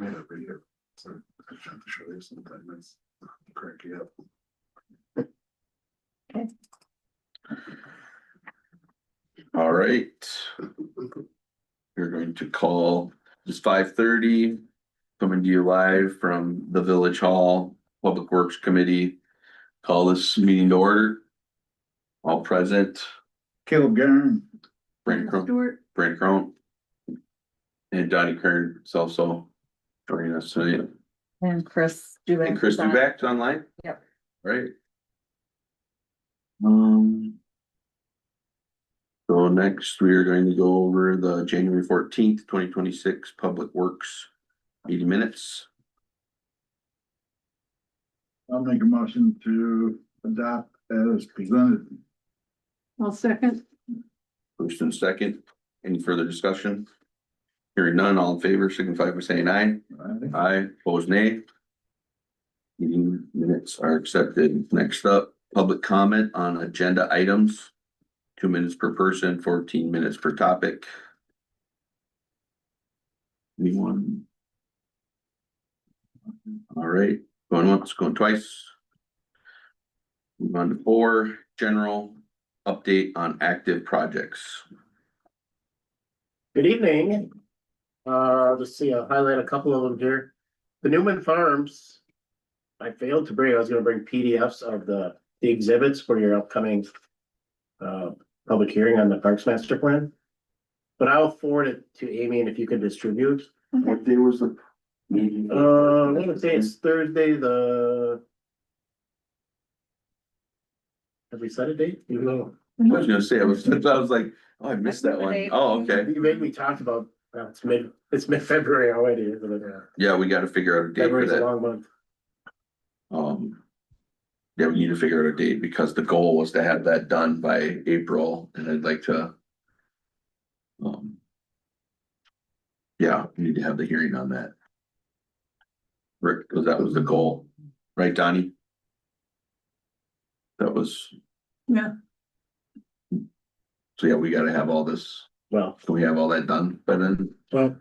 Yeah, but yeah, so I have to show you sometime, that's crack you up. All right. We're going to call, it's 5:30, coming to you live from the Village Hall, Public Works Committee. Call this meeting to order. All present, Caleb Garn. Brent Crone, Stewart, Brent Crone. And Donnie Kern is also joining us today. and Chris Dubak. And Chris Dubak's online? Yep. Right. So next, we are going to go over the January 14th, 2026 Public Works meeting minutes. I'll make a motion to adopt as presented. I'll second. First and second, any further discussion? Hearing none, all in favor, signify by saying aye. Aye, opposed nay. Meeting minutes are accepted. Next up, public comment on agenda items. 2 minutes per person, 14 minutes per topic. Anyone? All right, going once, going twice. Move on to 4, general update on active projects. Good evening. Let's see, I'll highlight a couple of them here. The Newman Farms. I failed to bring, I was gonna bring PDFs of the exhibits for your upcoming public hearing on the Parks Master Plan. But I'll forward it to Amy, and if you could distribute. What day was the meeting? I'm gonna say it's Thursday, have we set a date? You know, I was gonna say, I was like, oh, I missed that one. Oh, okay. you maybe talked about, it's mid-February already, isn't it? Yeah, we gotta figure out a date for February's a that. long month. Yeah, we need to figure out a date because the goal was to have that done by April and I'd like to. Yeah, we need to have the hearing on that. Rick, because that was the goal, right, Donnie? That was, Yeah, so yeah, we gotta have all this, Well, can we have all that done by then? well,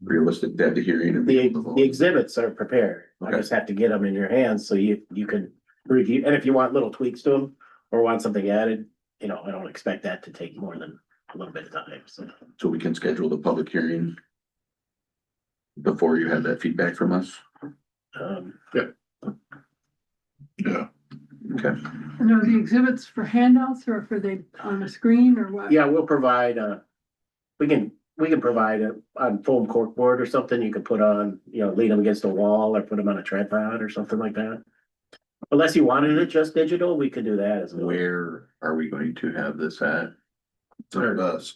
Realistic to have the hearing and. the exhibits are prepared. I Okay. just have to get them in your hands so you can review, and if you want little tweaks to them or want something added, you know, I don't expect that to take more than a little bit of time, so. So we can schedule the public hearing. Before you have that feedback from us, Yeah. okay, and are the exhibits for handouts or for they on the screen or what? Yeah, we'll provide, we can provide a on foam corkboard or something you can put on, you know, lean them against a wall or put them on a tripod or something like that. Unless you wanted it just digital, we could do that as well. where are we going to have this at? There it is.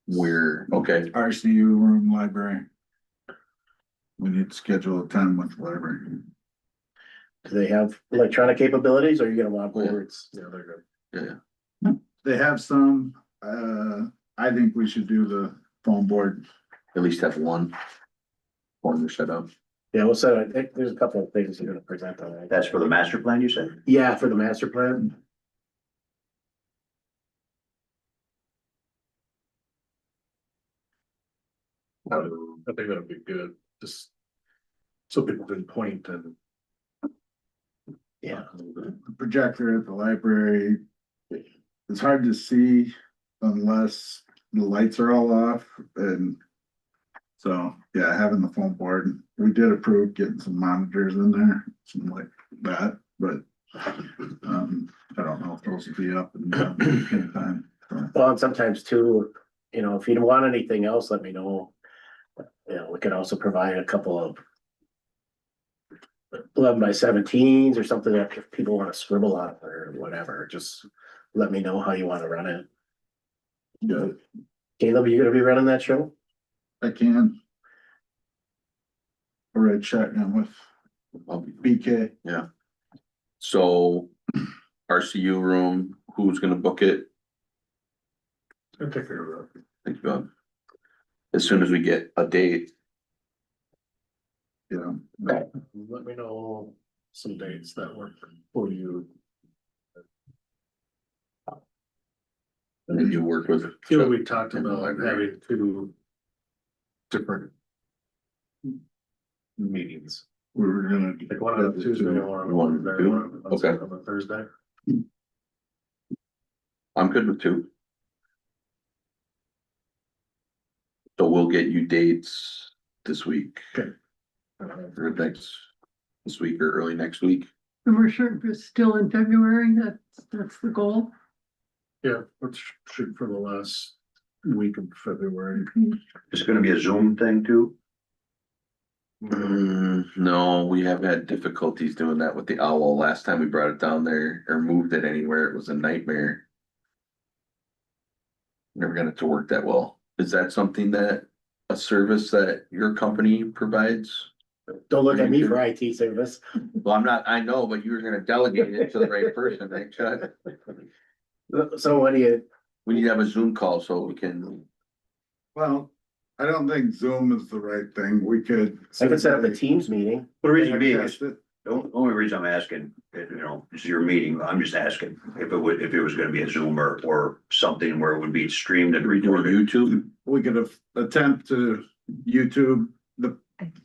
Where, okay, RCU room library. We need to schedule a time with the library. Do they have electronic capabilities or are you gonna want Oh, yeah. boards? Yeah, they're good. yeah, They have some, I think we should do the phone board. at least have one. Corner set up. Yeah, well, so I think there's a couple of things you're gonna present on that. That's for the master plan, you said? Yeah, for the master plan. I think that'd be good, just so people can point and. Yeah. The projector at the library. It's hard to see unless the lights are all off and. So, yeah, having the phone board, we did approve getting some monitors in there, something like that, but. I don't know if those will be up and down in time. So, Well, and sometimes too, you know, if you don't want anything else, let me know. You know, we could also provide a couple of 11x17s or something that if people wanna scribble on it or whatever, just let me know how you wanna run it. Yeah, Caleb, are you gonna be running that show? I can. All right, shotgun with BK. So RCU room, who's gonna book it? I'll take care of that. Thank you, Bob. As soon as we get a date, You know, Let me know some dates that work for you. and then you work with. You know, we talked in the about library. having two different meetings. We were gonna. Like one on a Tuesday or on a One, Wednesday, two? one on Okay. on a Thursday. I'm good with 2. So we'll get you dates this week. Okay. Or this week or early next week. And we're sure if it's still in February, that's the goal. Yeah, let's shoot for the last week of February. It's gonna be a Zoom thing too? No, we have had difficulties doing that with the owl. Last time we brought it down there or moved it anywhere, it was a nightmare. Never got it to work that well. Is that something that, a service that your company provides? Don't look at me for IT service. Well, I'm not, I know, but you were gonna delegate it to the right person, right, Chuck? So what do you, We need to have a Zoom call so we can, Well, I don't think Zoom is the right thing. We could. I could set up a Teams meeting. The reason being is, Test it. the only reason I'm asking, it's your meeting, I'm just asking if it was gonna be a Zoom or something where it would be streamed and we do a recorded. YouTube. We could have attempt to YouTube, the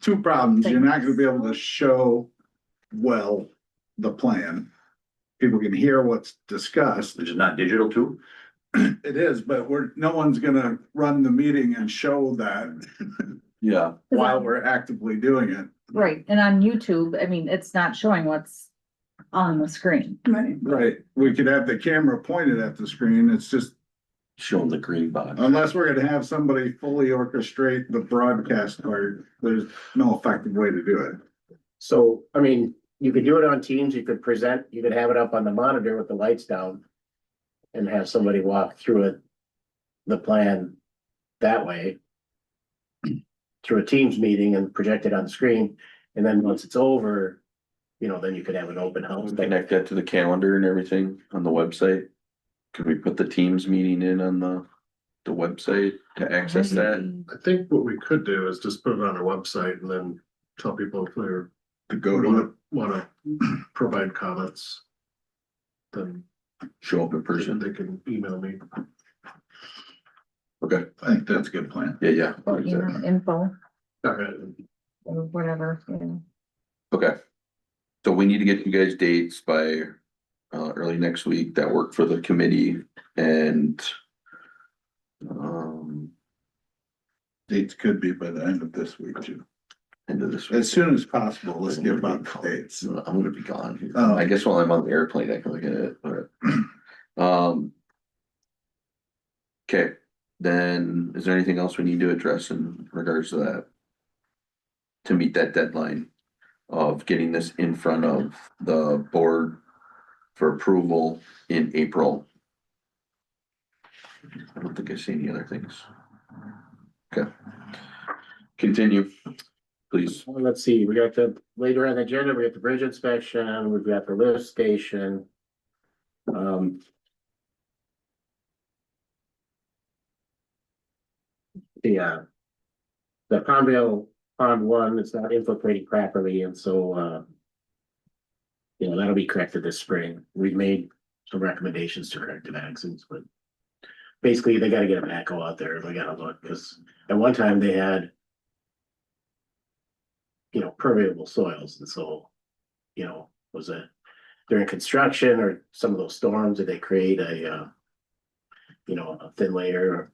2 problems, you're not gonna be able to show well the plan. People can hear what's discussed. Is it not digital too? It is, but no one's gonna run the meeting and show that Yeah. while we're actively doing it. Right, and on YouTube, I mean, it's not showing what's on the screen. Right. Right, we could have the camera pointed at the screen, it's just, Showing the green box. unless we're gonna have somebody fully orchestrate the broadcast part, there's no effective way to do it. So, I mean, you could do it on Teams, you could present, you could have it up on the monitor with the lights down. And have somebody walk through it, the plan that way. Through a Teams meeting and project it on the screen, and then once it's over, then you could have an open house. Connect that to the calendar and everything on the website. Could we put the Teams meeting in on the website to access that? I think what we could do is just put it on our website and then tell people if they're To go to it. wanna provide comments. Then Show up in person. they can email me. Okay, I think that's a good plan. yeah. Or, you know, info Alright, or whatever, you know. Okay. So we need to get you guys dates by early next week that work for the committee and. Dates could be by the end of this week too. End of this week. As soon as possible, let's give about the dates. I'm gonna be gone. Oh. I guess while I'm on the airplane, I can look at it, but. Okay, then is there anything else we need to address in regards to that? To meet that deadline of getting this in front of the board for approval in April? I don't think I see any other things. Okay. Continue, please. Well, let's see, we got later on the agenda, we got the bridge inspection, we've got the lift station. The Pondville Pond 1 is not infiltrating properly, and so, that'll be corrected this spring. We've made some recommendations to corrective actions, but basically, they gotta get a backhoe out there, they gotta look, because at one time they had permeable soils, and so, was it during construction or some of those storms, did they create a thin layer,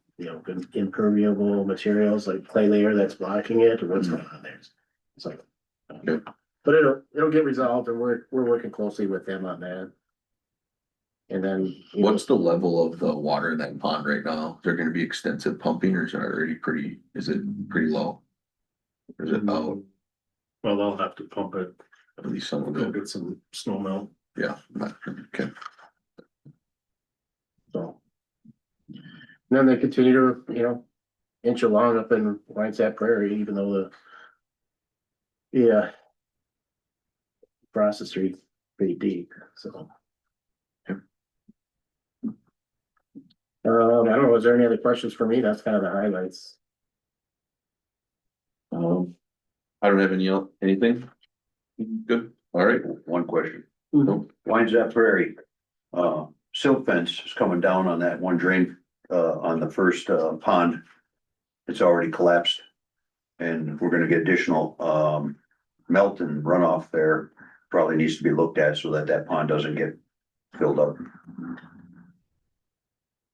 impermeable materials like clay layer that's blocking it, or what's going on there? It's like, Good. but it'll get resolved, and we're working closely with them on that. And then. What's the level of the water in that pond right now? There gonna be extensive pumping or is it already is it pretty low? Or is it about well, they'll have to pump it, at least some of go it? get some snow melt. Yeah, okay, So. Then they continue to, inch along up in Linesap Prairie, even though the process is pretty deep, so. Yep. I don't know, is there any other questions for me? That's kind of the highlights. I don't have anything? Good, all right. One question. Nope. Wines that Prairie, silt fence is coming down on that one drain, on the first, pond. It's already collapsed. And we're gonna get additional, melt and runoff there probably needs to be looked at so that that pond doesn't get filled up.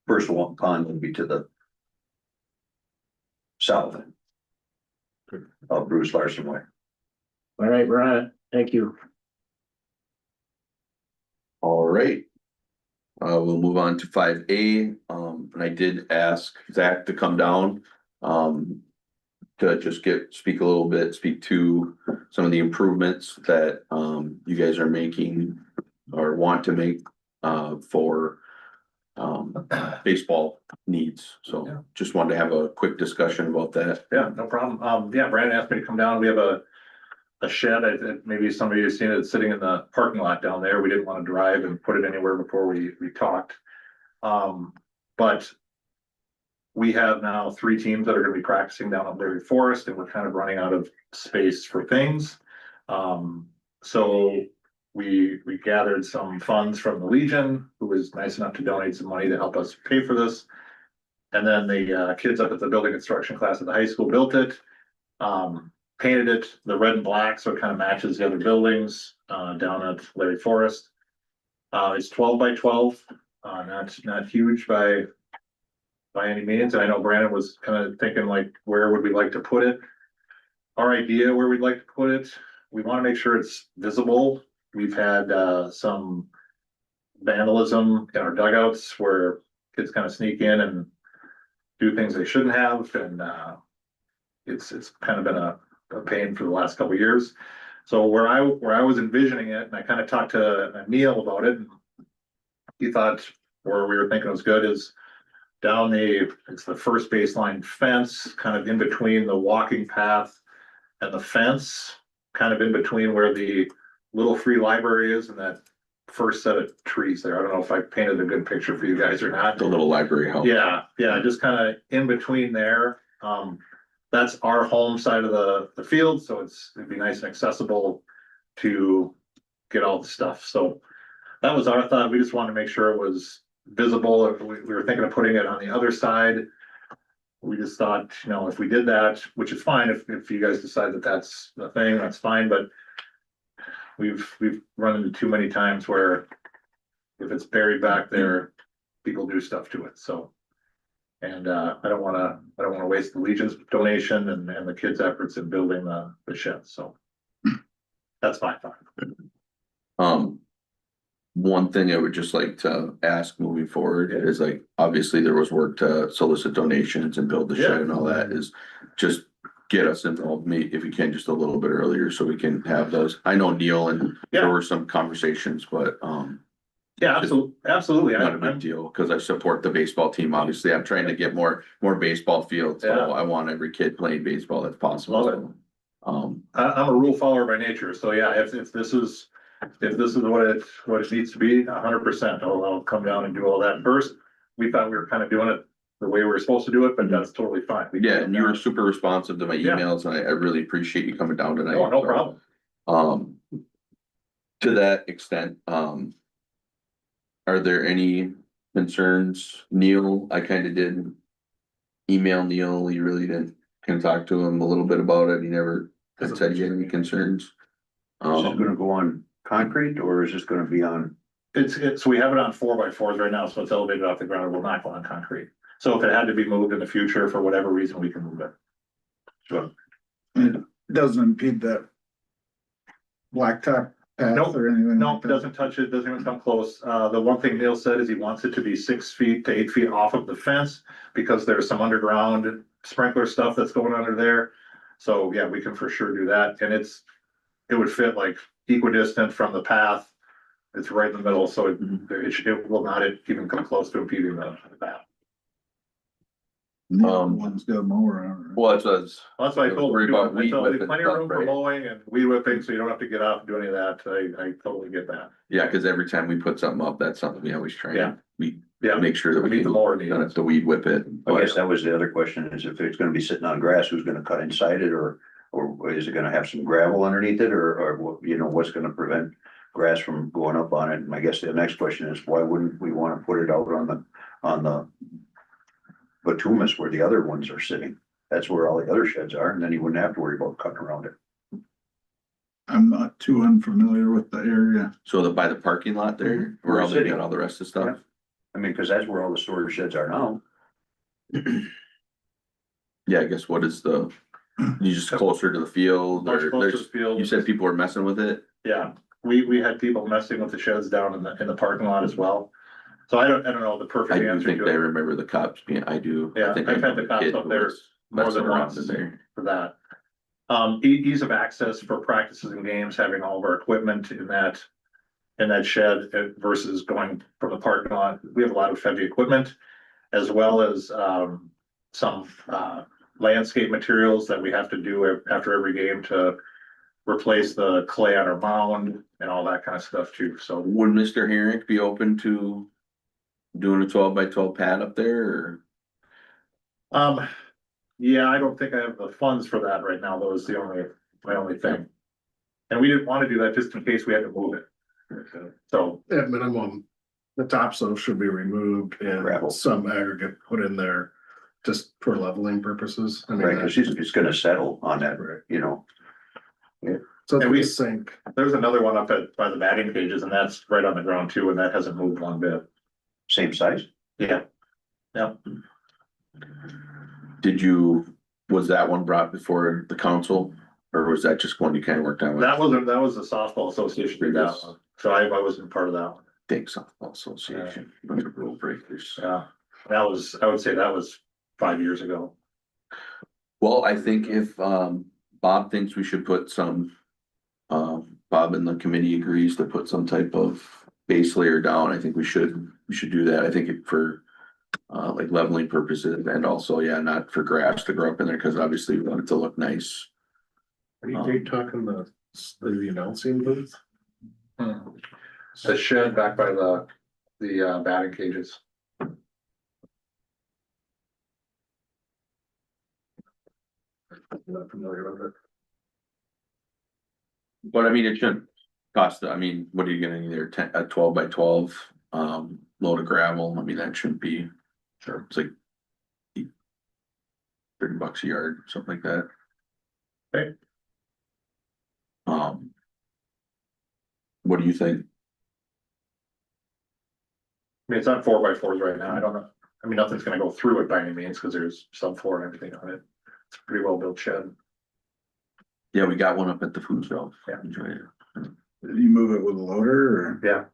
First one pond would be to the south of Bruce Larson Way. All right, we're on it. Thank you. All right. We'll move on to 5A, and I did ask Zach to come down, to just speak a little bit, speak to some of the improvements that, you guys are making or want to make, for, baseball needs. So just wanted to have a quick discussion about that. Yeah, no problem. Yeah, Brandon asked me to come down. We have a shed. Maybe some of you have seen it sitting in the parking lot down there. We didn't want to drive and put it anywhere before we talked. But we have now 3 teams that are gonna be practicing down at Larry Forest, and we're kind of running out of space for things. So we gathered some funds from the Legion, who was nice enough to donate some money to help us pay for this. And then the kids up at the building construction class at the high school built it. Painted it the red and black, so it kind of matches the other buildings, down at Larry Forest. It's 12 by 12, not huge by any means. And I know Brandon was kind of thinking like, where would we like to put it? Our idea where we'd like to put it, we want to make sure it's visible. We've had, some vandalism in our dugouts where kids kind of sneak in and do things they shouldn't have, and, it's kind of been a pain for the last couple of years. So where I was envisioning it, and I kind of talked to Neil about it, and he thought where we were thinking was good is down it's the first baseline fence, kind of in between the walking path and the fence, kind of in between where the little free library is and that first set of trees there. I don't know if I painted a good picture for you guys or not. The little library help. Yeah, just kind of in between there. That's our home side of the field, so it'd be nice and accessible to get all the stuff. So that was our thought. We just wanted to make sure it was visible. If we were thinking of putting it on the other side. We just thought, if we did that, which is fine, if you guys decide that that's the thing, that's fine, but we've run into too many times where if it's buried back there, people do stuff to it, so. And I don't wanna waste the Legion's donation and the kids' efforts in building the shed, so. That's fine. One thing I would just like to ask moving forward is like, obviously there was work to solicit donations and build the shed and all that, is just get us involved, if you can, just a little bit earlier so we can have those. I know Neil and there were some conversations, but, Yeah, absolutely. not a big deal, cause I support the baseball team. Obviously, I'm trying to get more baseball fields. So Yeah. I want every kid playing baseball that's possible. Love it. So, I'm a rule follower by nature, so yeah, if this is what it needs to be, 100%, I'll come down and do all that first. We thought we were kind of doing it the way we were supposed to do it, but that's totally fine. We can yeah, come and you were down. super responsive to my Yeah. emails, and I really appreciate you coming down tonight. Oh, no problem. To that extent, are there any concerns? Neil, I kind of did email Neil, you really didn't, can talk to him a little bit about it, he never said he had any concerns. Is this gonna go on concrete or is this gonna be on? So we have it on 4x4s right now, so it's elevated off the ground, it will not go on concrete. So if it had to be moved in the future for whatever reason, we can move it. So It doesn't impede that blacktop path Nope. or anything. No, like it that? doesn't touch it, doesn't even come close. The one thing Neil said is he wants it to be 6 feet to 8 feet off of the fence because there's some underground sprinkler stuff that's going under there. So yeah, we can for sure do that. And it would fit like equidistant from the path. It's right in the middle, so it will not even come close to impeding the path. One's got a mower on it. Well, that's That's why I told Worry him, about I weed told him, whipping plenty of stuff, room for right? mowing and weed whipping, so you don't have to get off and do any of that. I totally get that. yeah, cause every time we put something up, that's something we always try Yeah. and we Yeah. make sure that we Meet the can, mower don't have needs. to weed whip it. I guess that was the other question, is if it's gonna be sitting on grass, who's gonna cut inside it, or is it gonna have some gravel underneath it, or what, what's gonna prevent grass from going up on it? And I guess the next question is, why wouldn't we wanna put it out on the bituminous where the other ones are sitting? That's where all the other sheds are, and then you wouldn't have to worry about cutting around it. I'm not too unfamiliar with the area. So by the parking lot there, where all they City. got all the rest of the stuff? I mean, cause that's where all the storage sheds are now. Yeah, I guess what is you just closer to the field Much or closer to there's, the field. you said people were messing with it? Yeah, we had people messing with the sheds down in the parking lot as well. So I don't know the I perfect do answer think to I it remember the cops being, I do. I Yeah, think I've I had know the cops kid up who there was more messing than around once in there. for that. Ease of access for practices and games, having all of our equipment in that shed versus going from the parking lot. We have a lot of heavy equipment as well as, some, landscape materials that we have to do after every game to replace the clay on our mound and all that kind of stuff too. So Would Mr. Herrick be open to doing a 12x12 pad up there or? yeah, I don't think I have the funds for that right now, though, is my only thing. And we didn't want to do that just in case we had to move it. So, At minimum, the topsoil should be removed Gravel. and some aggregate put in there just for leveling purposes. I mean, Right, cause it's gonna settle on that, Right. you know. So And we we- sink. there's another one up by the batting cages, and that's right on the ground too, and that hasn't moved one bit. Same size? Yeah. Yep. Was that one brought before the council? Or was that just one you kind of worked on with? That was the softball association did that one, so I wasn't part of that one. Think softball association, bunch of rule breakers. Yeah, I would say that was 5 years ago. Well, I think if Bob thinks we should put some. Bob and the committee agrees to put some type of base layer down, I think we should do that, I think for. Like leveling purposes and also, yeah, not for grass to grow up in there, cause obviously we want it to look nice. Are you talking the announcing booth? The shed back by the batting cages. Not familiar with it. But I mean, it shouldn't cost, I mean, what are you gonna need there, a 12x12, load of gravel, I mean, that shouldn't be. Sure. It's like. $30 a yard, something like that. Okay. What do you think? I mean, it's not 4x4s right now, I don't know, I mean, nothing's gonna go through it by any means, cause there's subfloor and everything on it. It's a pretty well built shed. Yeah, we got one up at the food shelf. Yeah. Enjoy it. Did you move it with a loader or? Yeah.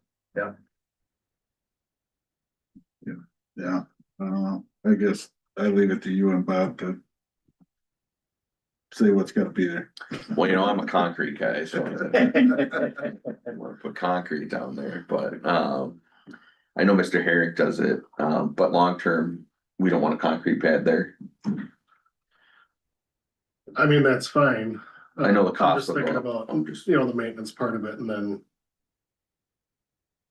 Yeah, I don't know. I guess I leave it to you and Bob to say what's gotta be there. Well, you know, I'm a concrete guy, so. I wanna put concrete down there, but, I know Mr. Herrick does it, but long term, we don't want a concrete pad there. I mean, that's fine. I know the I'm cost just of thinking it. about, I'm just- you know, the maintenance part of it and then.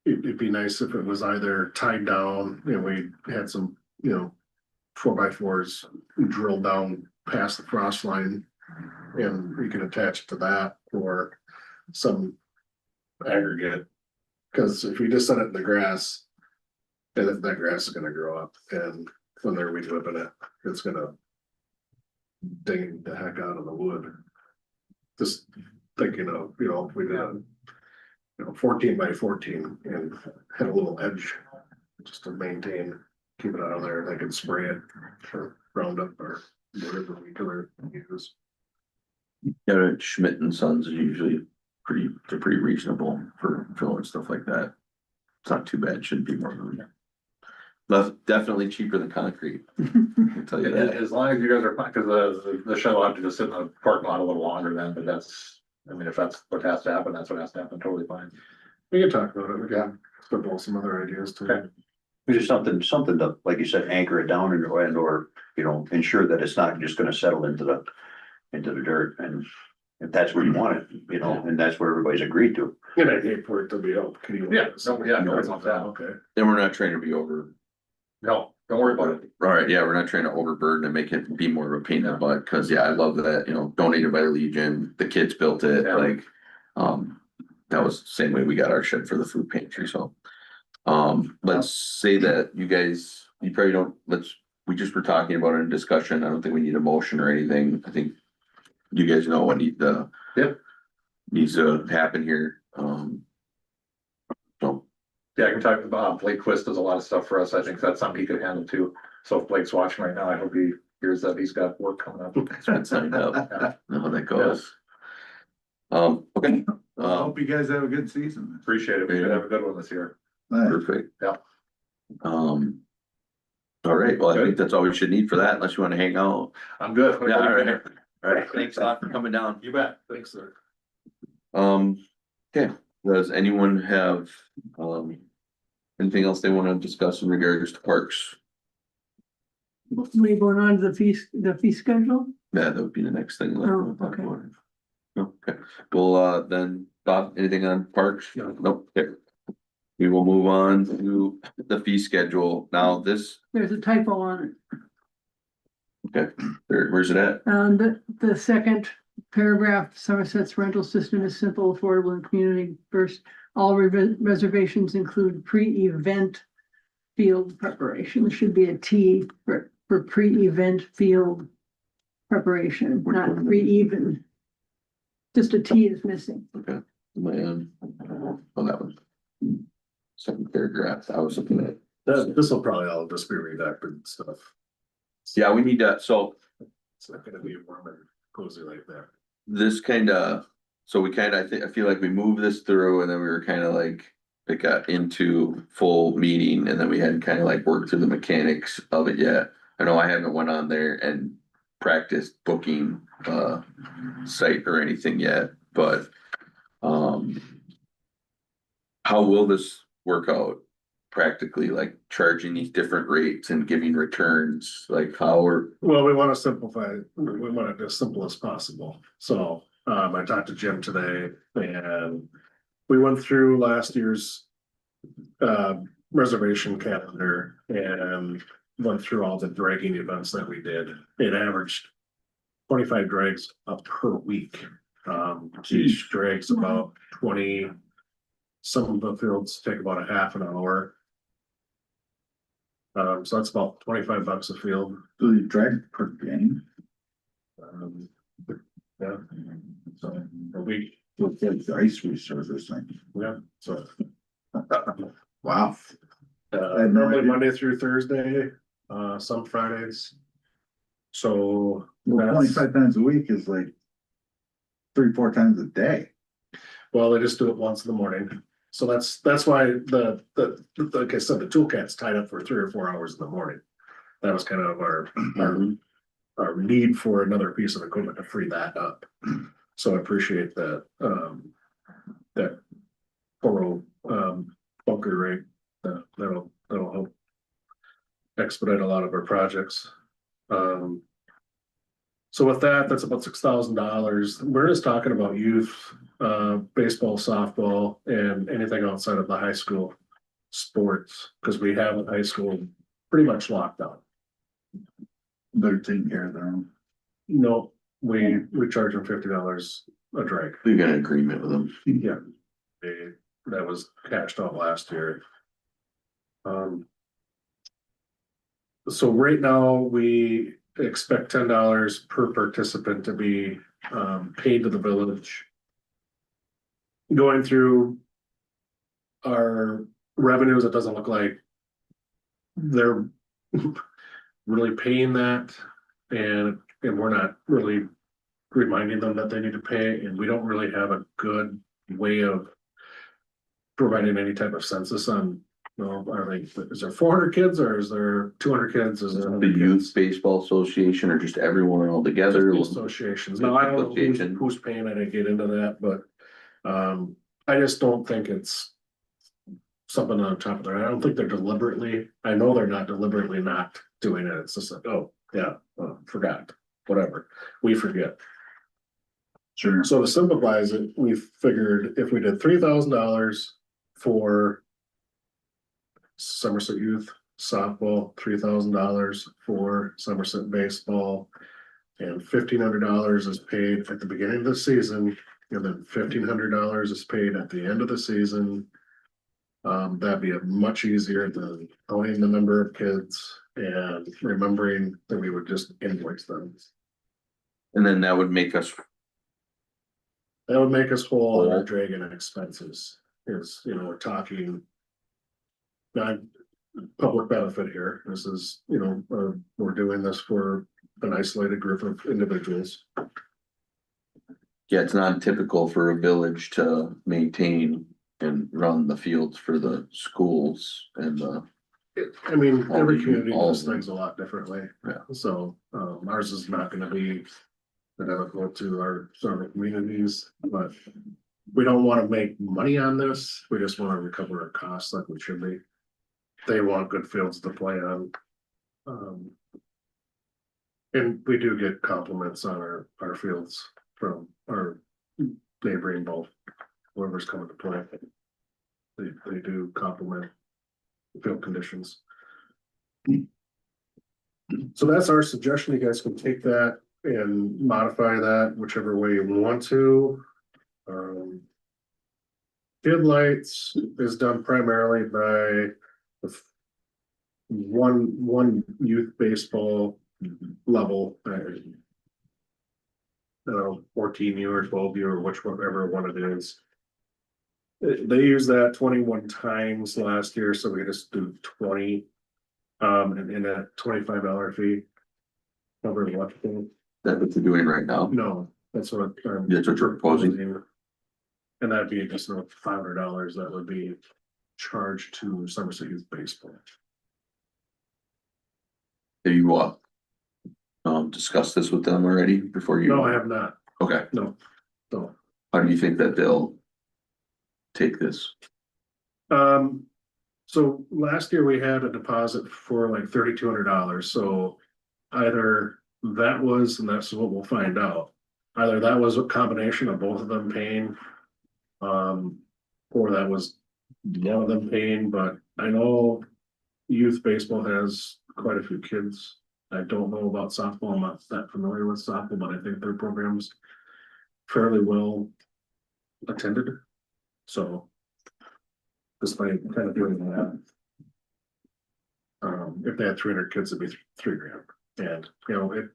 It'd be nice if it was either tied down, you know, we had some, you know, 4x4s drilled down past the frost line. And we can attach it to that or some aggregate. Cause if we just set it in the grass. Then that grass is gonna grow up and when they're weed whipping it, it's gonna. Ding the heck out of the wood. Just thinking of, you know, if we did. You know, 14x14 and had a little edge. Just to maintain, keep it out of there, they can spray it for Roundup or whatever we could use. Yeah, Schmidt and Sons is usually they're pretty reasonable for filling stuff like that. It's not too bad, shouldn't be more than that. Definitely cheaper than concrete, I can tell you that. As long as you guys are, cause the shed will have to just sit in the parking lot a little longer then, but that's, I mean, if that's what has to happen, that's what has to happen, totally fine. We can talk about it, we can spitball some other ideas too. Okay. Just something to, like you said, anchor it down or, you know, ensure that it's not just gonna settle into the dirt and. If that's where you want it, you know, and that's where everybody's agreed to. And I'd hate for it to be, oh, can you? Yeah, no, yeah, no, it's not that. Okay. And we're not trying to be over, No, don't worry about it. all right, yeah, we're not trying to overburden and make it be more of a pain in the butt, cause yeah, I love that, you know, donated by the Legion, the kids built it, Yeah. like. That was the same way we got our shed for the food pantry, so. Let's say that you guys, you probably don't, we just were talking about it in discussion, I don't think we need a motion or anything, I think. You guys know what need the. Yep. needs to happen here, so. Yeah, I can talk about Blake Quist does a lot of stuff for us. I think that's something he could handle too. So if Blake's watching right now, I hope he hears that he's got work coming up. It's been signed up, Yeah, know how that goes. Okay, I hope you guys have a good season. appreciate it. We should have a good one this year. perfect. Yeah. All right, well, I think that's all we should need for that, unless you wanna hang out. I'm good. Yeah, all right, all right, thanks a lot for coming down. You bet. Thanks, sir. Okay, does anyone have, anything else they wanna discuss in regards to parks? We going on to the fee schedule? Yeah, that would be the next thing. Oh, okay. Okay, well, then, Bob, anything on parks? Nope, okay. We will move on to the fee schedule. Now, this, There's a typo on it. where's it at? The second paragraph, Somerset's rental system is simple, affordable, and community first. All reservations include pre-event field preparation. There should be a T for pre-event field preparation, not pre-even. Just a T is missing. Okay, my, oh, that one. Second paragraph, I was looking at. This will probably all just be redacted and stuff. Yeah, we need to, so It's not gonna be warm and cozy like that. this kinda, so we kinda, I feel like we moved this through and then we were kinda like. It got into full meeting and then we hadn't kinda like worked through the mechanics of it yet. I know I haven't went on there and practiced booking site or anything yet, but. How will this work out practically, like charging these different rates and giving returns, like how are? Well, we wanna simplify, we want it as simple as possible. So, I talked to Jim today and we went through last year's reservation calendar and went through all the dragging events that we did. It averaged 25 drags up per week. Each drag's about 20. Some of the fields take about a half an hour. So that's about $25 a field. Do you drag per game? Yeah, so a week, It's like the ice resurfacing. yeah, so. Wow. Normally Monday through Thursday, some Fridays. So. Well, that's- 25 times a week is like 3-4 times a day. Well, they just do it once in the morning. So that's why like I said, the toolkit's tied up for 3 or 4 hours in the morning. That was kind of our need for another piece of equipment to free that up. So I appreciate that, that bunker rate, that'll help expedite a lot of our projects. So with that, that's about $6,000. We're just talking about youth, baseball, softball, and anything outside of the high school sports, because we have a high school pretty much locked down. They're taking care of their own. No, we charge them $50 a drag. We got an agreement with them. Yeah. That was cashed out last year. So right now, we expect $10 per participant to be paid to the village. Going through our revenues, it doesn't look like they're really paying that, and we're not really reminding them that they need to pay, and we don't really have a good way of providing any type of census on, you know, are they, is there 400 kids or is there 200 kids? Is there The Youth Baseball Association or just everyone all together? associations? No, I don't know Association. who's paying. I didn't get into that, but I just don't think it's something on top of their, I don't think they're deliberately, I know they're not deliberately not doing it. It's just like, oh, yeah, forgot, whatever, we forget. Sure. So to simplify it, we figured if we did $3,000 for Somerset Youth Softball, $3,000 for Somerset Baseball, and $1,500 is paid at the beginning of the season, and then $1,500 is paid at the end of the season. That'd be a much easier than owning the number of kids and remembering that we would just invoice them. And then that would make us, That would make us whole on our dragon expenses, is, you know, we're talking. Not public benefit here, this is, you know, we're doing this for an isolated group of individuals. Yeah, it's not typical for a village to maintain and run the fields for the schools and the. I mean, every All- community all- does things a lot differently. Yeah. So, ours is not gonna be identical to our surrounding communities, but we don't wanna make money on this. We just wanna recover our costs like we should be. They want good fields to play on. And we do get compliments on our fields from our neighboring both, whoever's coming to play. They do compliment field conditions. So that's our suggestion. You guys can take that and modify that whichever way you want to. Field lights is done primarily by the one youth baseball level. 14U or 12U or whichever one it is. They used that 21 times last year, so we just do 20. And a $25 fee. Cover electrical. That's what you're doing right now. No, that's what. That's what you're proposing? And that'd be just another $500 that would be charged to Somerset Youth Baseball. Have you, discussed this with them already before you? No, I have not. Okay, No. how do you think that they'll take this? So last year we had a deposit for like $3,200, so either that was, and that's what we'll find out. Either that was a combination of both of them paying. Or that was one of them paying, but I know youth baseball has quite a few kids. I don't know about softball, I'm not that familiar with softball, but I think their program's fairly well attended, so. Just by kind of doing that. If they had 300 kids, it'd be $3,000, and, you know, it.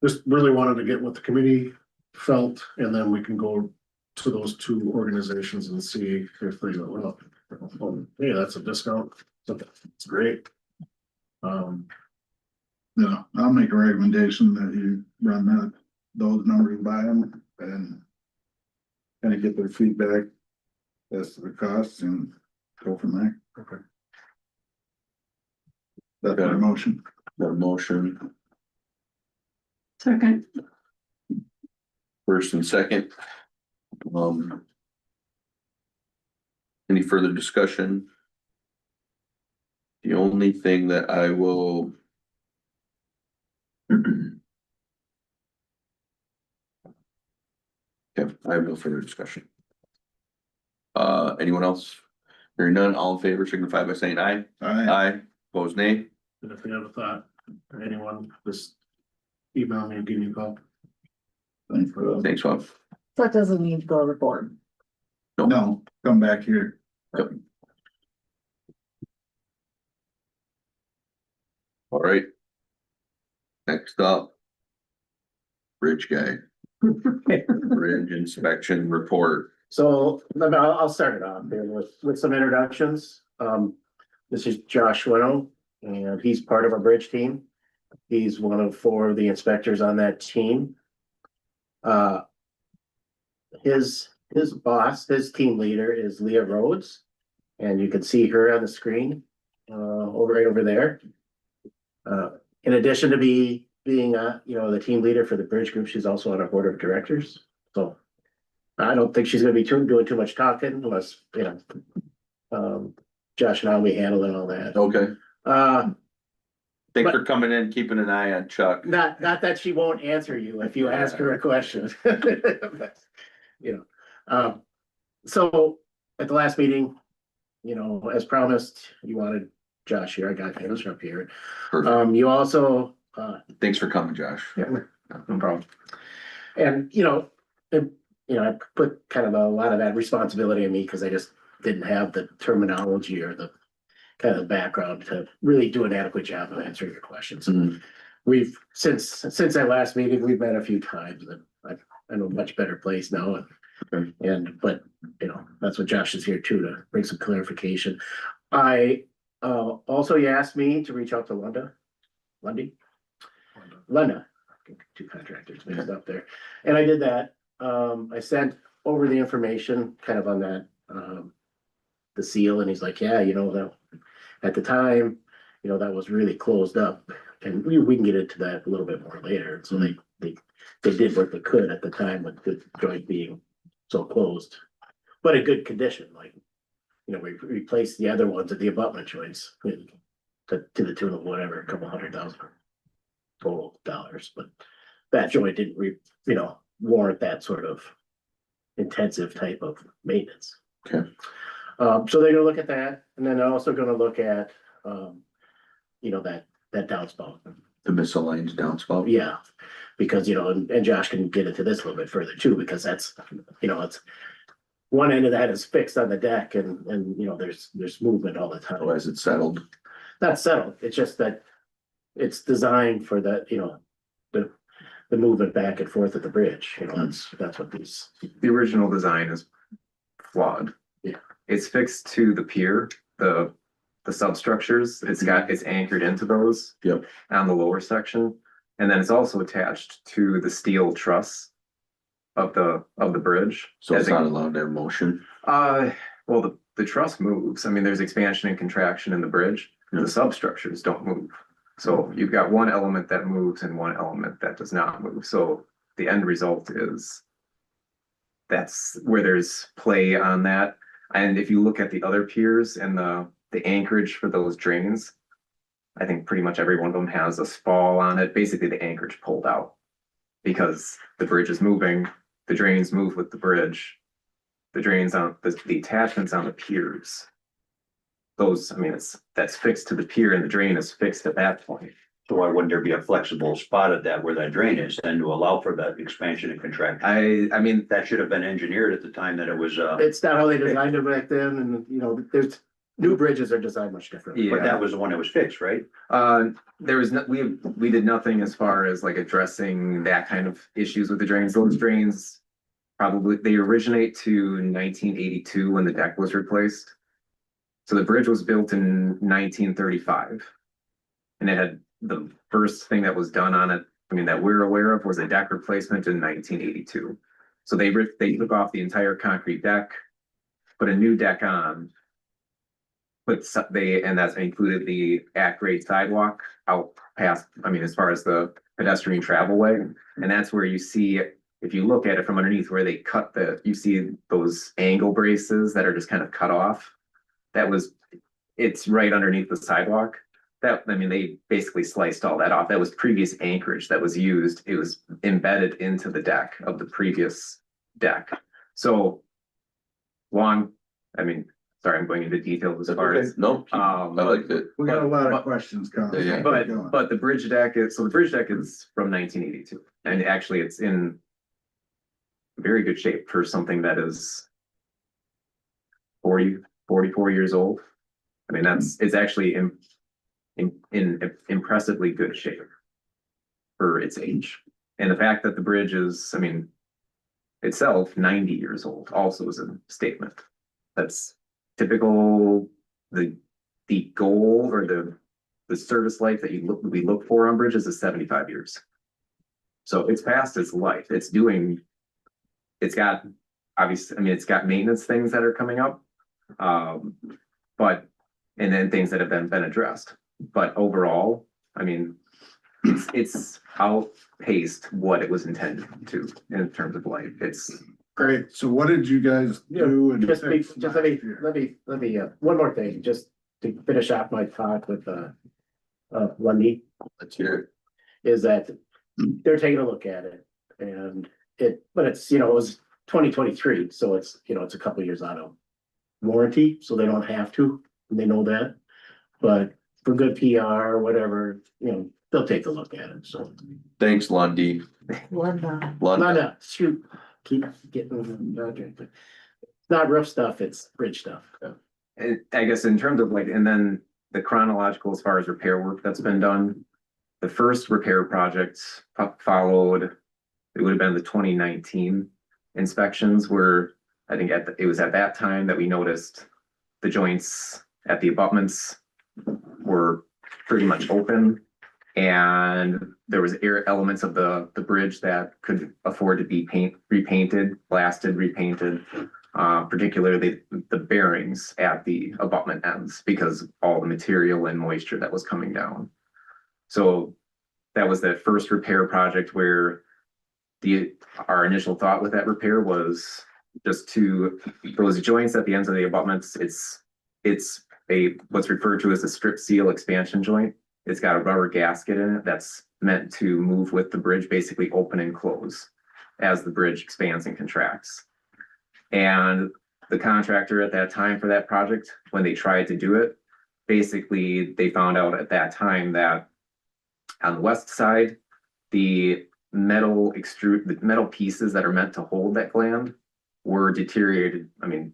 Just really wanted to get what the committee felt, and then we can go to those two organizations and see if they go, well, hey, that's a discount, it's great. Yeah, I'll make a recommendation that you run those numbers by them and. Kind of get their feedback as to the costs and go from there. Okay. That's my motion. Got a motion, Second, first and second. Any further discussion? The only thing that I will. Okay, I have no further discussion. Anyone else? Hearing none, all in favor signify by saying aye. Aye, opposed nay. And if you have a thought, or anyone, just email me and give me a call. Thanks, Bob. So it doesn't need to go to the board. No, come back here. All right. Next up. Bridge guy, bridge inspection report. So I'll start it off here with some introductions. This is Josh Winnow, and he's part of our bridge team. He's one of 4 of the inspectors on that team. His boss, his team leader is Leah Rhodes, and you can see her on the screen right over there. In addition to being the team leader for the bridge group, she's also on our board of directors. So I don't think she's gonna be doing too much talking unless, Josh and I'll be handling all that. Okay, thanks But- for coming in, keeping an eye on Chuck. Not that she won't answer you if you ask her a question. So at the last meeting, as promised, you wanted Josh here. I got him up here. Perfect. You also, Thanks for coming, Josh. yeah, no problem. And, I put kind of a lot of that responsibility on me because I just didn't have the terminology or the kind of background to really do an adequate job of answering your questions. Mhm. We've, since that last meeting, we've met a few times and I've in a much better place now. Okay. But, you know, that's what Josh is here too, to bring some clarification. I, also, he asked me to reach out to Lunda, two contractors mixed up there, and I did that. I sent over the information kind of on that, the seal, and he's like, yeah, you know, that at the time, you know, that was really closed up, and we can get into that a little bit more later. So they did what they could at the time with the joint being so closed, but in good condition, like, you know, we replaced the other ones at the abutment joints to the tune of whatever, a couple $100,000 total dollars, but that joint didn't warrant that sort of intensive type of maintenance. Okay. So they're gonna look at that, and then they're also gonna look at, you know, that downspout. The misaligned downspout. Yeah, because, you know, and Josh can get into this a little bit further too, because that's, you know, it's one end of that is fixed on the deck, and you know, there's movement all the time. Otherwise it's settled. Not settled, it's just that it's designed for that, you know, the movement back and forth at the bridge, you know, that's what these. The original design is flawed. Yeah. It's fixed to the pier, the substructures. It's anchored into those. Yep. On the lower section. And then it's also attached to the steel truss of the bridge. So it's not allowed to have motion. Well, the truss moves. I mean, there's expansion and contraction in the bridge. The substructures don't move. So you've got one element that moves and one element that does not move. So the end result is that's where there's play on that. And if you look at the other piers and the anchorage for those drains, I think pretty much every one of them has a spall on it. Basically, the anchorage pulled out because the bridge is moving. The drains move with the bridge. The drains on the attachments on the piers. Those, I mean, that's fixed to the pier and the drain is fixed at that point. So why wouldn't there be a flexible spot at that where that drain is then to allow for that expansion and contraction? I mean, That should have been engineered at the time that it was, It's not how they designed it back then, and, you know, there's, new bridges are designed much differently. Yeah. but that was the one that was fixed, right? there was no, we did nothing as far as like addressing that kind of issues with the drains. Those drains probably, they originate to 1982 when the deck was replaced. So the bridge was built in 1935. And it had, the first thing that was done on it, I mean, that we're aware of, was a deck replacement in 1982. So they took off the entire concrete deck, put a new deck on. And that's included the at-grade sidewalk out past, I mean, as far as the pedestrian travel way. And that's where you see, if you look at it from underneath where they cut you see those angle braces that are just kind of cut off. It's right underneath the sidewalk. I mean, they basically sliced all that off. That was previous anchorage that was used. It was embedded into the deck of the previous deck. So sorry, I'm going into details as far as. No, I liked it. We got a lot but- of questions coming. Yeah. But the bridge deck is from 1982, and actually it's in very good shape for something that is 44 years old. I mean, it's actually in impressively good shape for its age. And the fact that the bridge is, I mean, itself 90 years old also is a statement. That's typical, the goal or the service life that we look for on bridges is 75 years. So it's past its life. It's got obviously, I mean, it's got maintenance things that are coming up. And then things that have been addressed. But overall, I mean, it's outpaced what it was intended to in terms of life. It's Great, so what did you guys do? and Just fix let last me, year? one more thing, just to finish off my talk with, Lundy, Let's hear is that they're taking a look at it. And but it's, you know, it was 2023, so it's, you know, it's a couple of years out of warranty, so they don't have to, and they know that. But for good PR or whatever, you know, they'll take a look at it, so. Thanks, Lundy. Linda. Lunda. Shoot, keep getting, it's not roof stuff, it's bridge stuff. I guess in terms of like, and then the chronological as far as repair work that's been done. The first repair project followed it would have been the 2019 inspections where I think it was at that time that we noticed the joints at the abutments were pretty much open. And there was elements of the bridge that could afford to be repainted, blasted, repainted. Particularly the bearings at the abutment ends because of all the material and moisture that was coming down. So that was that first repair project where our initial thought with that repair was just to those joints at the ends of the abutments. It's what's referred to as a strip seal expansion joint. It's got a rubber gasket in it that's meant to move with the bridge, basically open and close as the bridge expands and contracts. And the contractor at that time for that project, when they tried to do it, basically they found out at that time that on the west side, the metal pieces that are meant to hold that gland were deteriorated. I mean,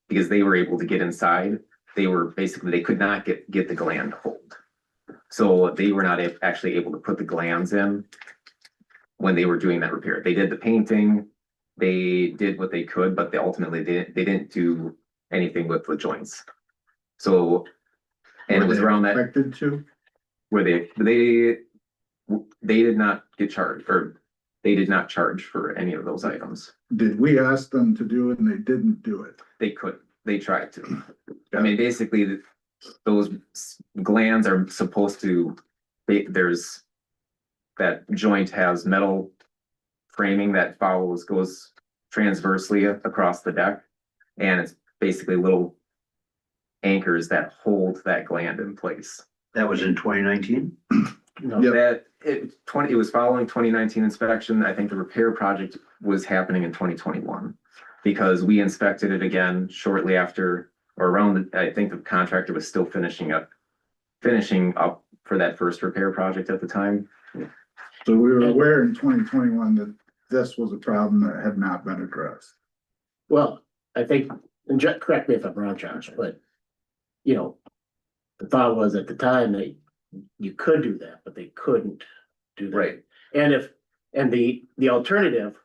because they were able to get inside, they could not get the gland to hold. So they were not actually able to put the glands in when they were doing that repair. They did the painting, they did what they could, but they didn't do anything with the joints. So, and it was around that Expected to? where they did not get charged, or they did not charge for any of those items. Did we ask them to do it and they didn't do it? They tried to. I mean, basically, those glands are supposed to, there's that joint has metal framing that goes transversely across the deck. And it's basically little anchors that hold that gland in place. That was in 2019? Yep. It was following 2019 inspection. I think the repair project was happening in 2021. Because we inspected it again shortly after, or around, I think the contractor was still finishing up for that first repair project at the time. So we were aware in 2021 that this was a problem that had not been addressed. Well, I think, and correct me if I'm wrong, Josh, but, you know, the thought was at the time that you could do that, but they couldn't do that. Right. And the alternative,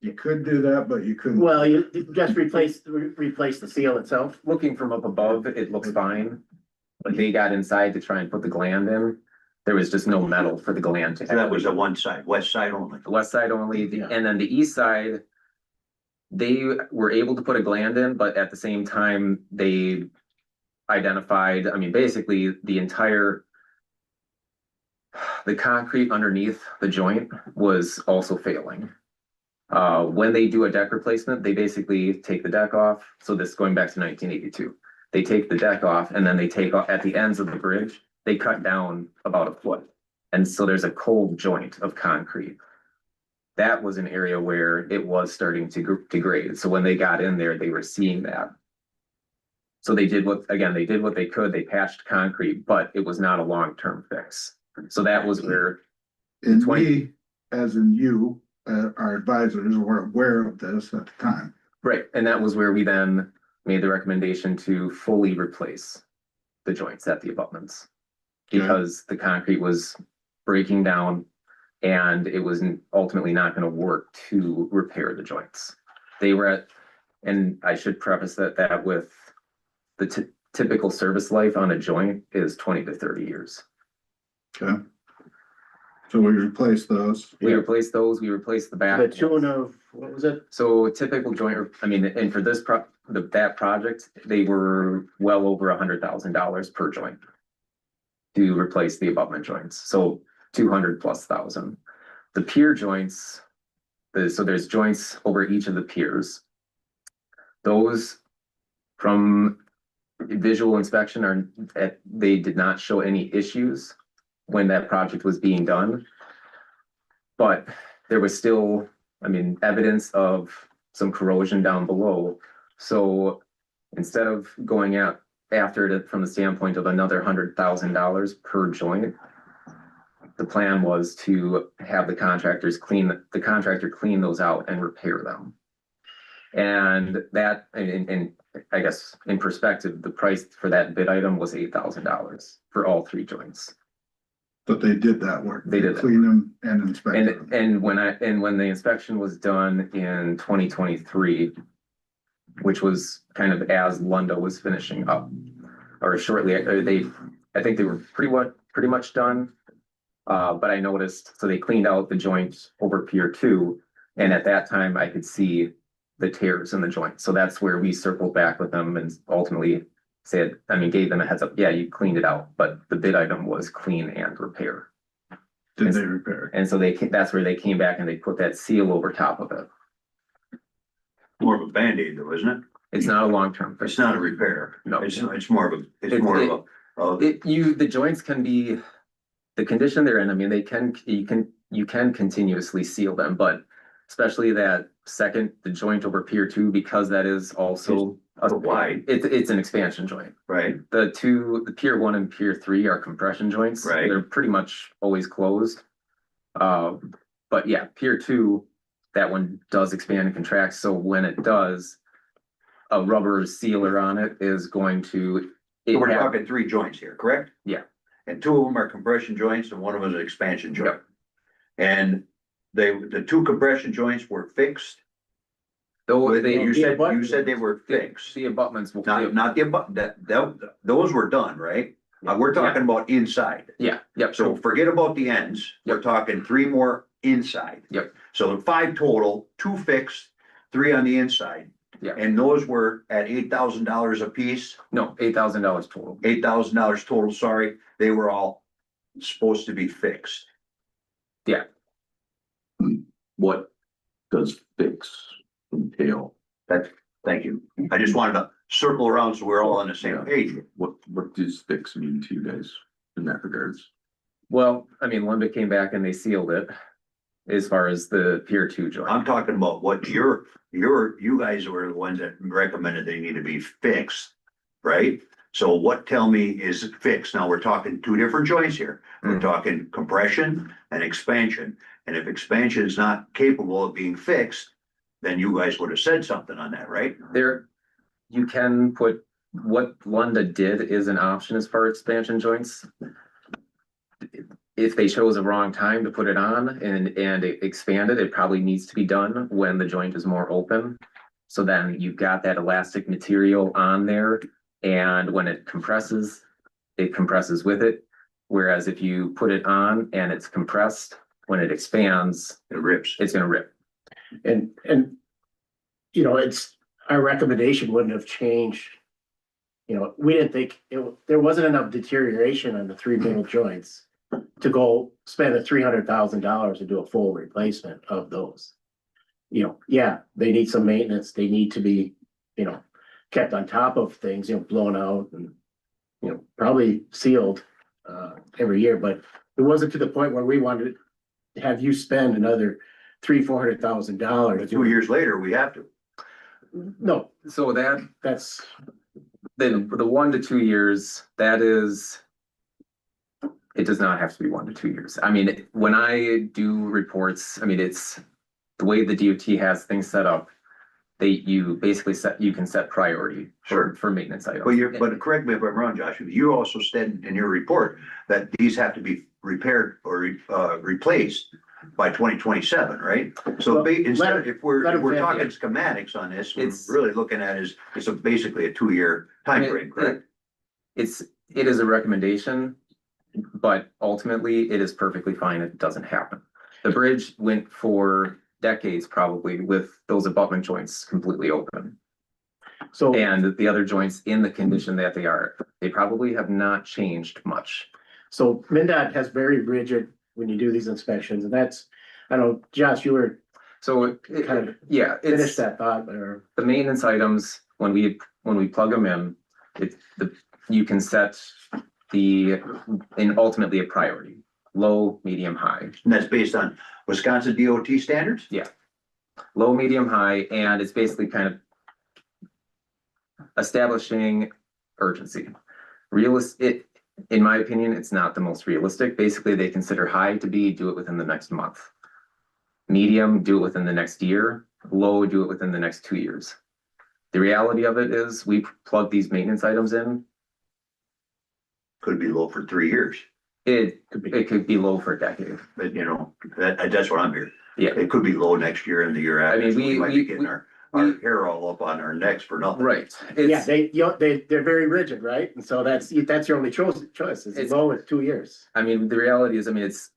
You could do that, but you couldn't. well, you just replace the seal itself. Looking from up above, it looks fine. But they got inside to try and put the gland in. There was just no metal for the gland to. So that was the one side, west side only. The west side only, and then the east side, they were able to put a gland in, but at the same time, they identified, I mean, basically the concrete underneath the joint was also failing. When they do a deck replacement, they basically take the deck off. So this is going back to 1982. They take the deck off and then they take off at the ends of the bridge, they cut down about a foot. And so there's a cold joint of concrete. That was an area where it was starting to degrade. So when they got in there, they were seeing that. So they did what they could. They patched concrete, but it was not a long-term fix. So that was where. And we, as in you, our advisors were aware of this at the time. Right, and that was where we then made the recommendation to fully replace the joints at the abutments. Because the concrete was breaking down and it was ultimately not going to work to repair the joints. They were at, and I should preface that with the typical service life on a joint is 20 to 30 years. Okay. So we replaced those. We replaced those, we replaced the back. The tune of, what was it? So typical joint, I mean, and for this that project, they were well over $100,000 per joint to replace the abutment joints. So 200,000+. The pier joints, so there's joints over each of the piers. Those from visual inspection they did not show any issues when that project was being done. But there was still, I mean, evidence of some corrosion down below. So instead of going after it from the standpoint of another $100,000 per joint, the plan was to have the contractor clean those out and repair them. And that, and I guess in perspective, the price for that bid item was $8,000 for all three joints. But they did that work. They did that. Clean them and inspect them. And when the inspection was done in 2023, which was kind of as Lunda was finishing up, or shortly, I think they were pretty much done. But I noticed, so they cleaned out the joint over Pier 2, and at that time I could see the tears in the joint. So that's where we circled back with them and ultimately said, I mean, gave them a heads up, yeah, you cleaned it out, but the bid item was clean and repair. Did they repair it? And so that's where they came back and they put that seal over top of it. More of a Band-Aid though, isn't it? It's not a long-term fix. It's not a repair. No. It's more of a, The joints can be, the condition they're in, I mean, you can continuously seal them, but especially that second, the joint over Pier 2, because that is also wide, it's an expansion joint. right? The Pier 1 and Pier 3 are compression joints. Right. They're pretty much always closed. But yeah, Pier 2, that one does expand and contract, so when it does, a rubber sealer on it is going to. We're talking 3 joints here, correct? Yeah. And 2 of them are compression joints and one of them is an expansion joint. Yep. And the 2 compression joints were fixed. Though You they, said they were fixed. the abutments. Not the abut, those were done, right? We're talking about inside. Yeah, yep, So forget about the ends. We're Yep. talking 3 more inside. Yep. So 5 total, 2 fixed, 3 on the inside. Yeah. And those were at $8,000 a piece, no, $8,000 total. $8,000 total, sorry. They were all supposed to be fixed. What does fix entail? Thank you. I just wanted to circle around so we're all on the same Yeah. page. What does fix mean to you guys in that regards? Well, I mean, Lunda came back and they sealed it as far as the Pier 2 I'm joint. talking about what you guys were the ones that recommended they need to be fixed, right? So what tell me is fixed? Now, we're talking 2 different joints here. We're Mhm. talking compression and expansion. And if expansion is not capable of being fixed, then you guys would have said something on that, right? There, you can put, what Lunda did is an option as far as expansion joints. If they chose a wrong time to put it on and expand it, it probably needs to be done when the joint is more open. So then you've got that elastic material on there, and when it compresses with it. Whereas if you put it on and it's compressed, when it expands, It rips. it's gonna rip. And, you know, our recommendation wouldn't have changed. You know, we didn't think, there wasn't enough deterioration on the 3 middle joints to go spend the $300,000 to do a full replacement of those. You know, yeah, they need some maintenance, they need to be, you know, kept on top of things, you know, blown out and, you know, probably sealed every year, but it wasn't to the point where we wanted to have you spend another $300,000-$400,000. 2 years later, we have to. No, So that's, the 1 to 2 years, that is. It does not have to be 1 to 2 years. I mean, when I do reports, I mean, it's the way the DOT has things set up. You basically you can set priority for maintenance items. But correct me if I'm wrong, Josh, you also said in your report that these have to be repaired or replaced by 2027, right? So instead of, if we're talking schematics on this, we're really looking at it's basically a 2-year time frame, correct? It is a recommendation, but ultimately it is perfectly fine if it doesn't happen. The bridge went for decades probably with those abutment joints completely open. so, And the other joints in the condition that they probably have not changed much. so MinDOT has very rigid when you do these inspections, and that's, I know, Josh, you were So kind of yeah, finished it's that thought, or, the maintenance items, when we plug them in, you can set and ultimately a priority, low, medium, high. And that's based on Wisconsin DOT standards? Low, medium, high, and it's basically kind of establishing urgency. In my opinion, it's not the most realistic. Basically, they consider high to be do it within the next month. Medium, do it within the next year. Low, do it within the next 2 years. The reality of it is we plug these maintenance items in. Could be low for 3 years. It, Could be. it could be low for a decade. But you know, that's what I'm hearing. Yeah. It could be low next year and the year after. mean, so we- might be we- getting our hair all up on our necks for nothing. Right. Yeah, It's, they're very rigid, right? And so that's your only choice, is It's- low at 2 years. I mean, the reality is, I mean, it's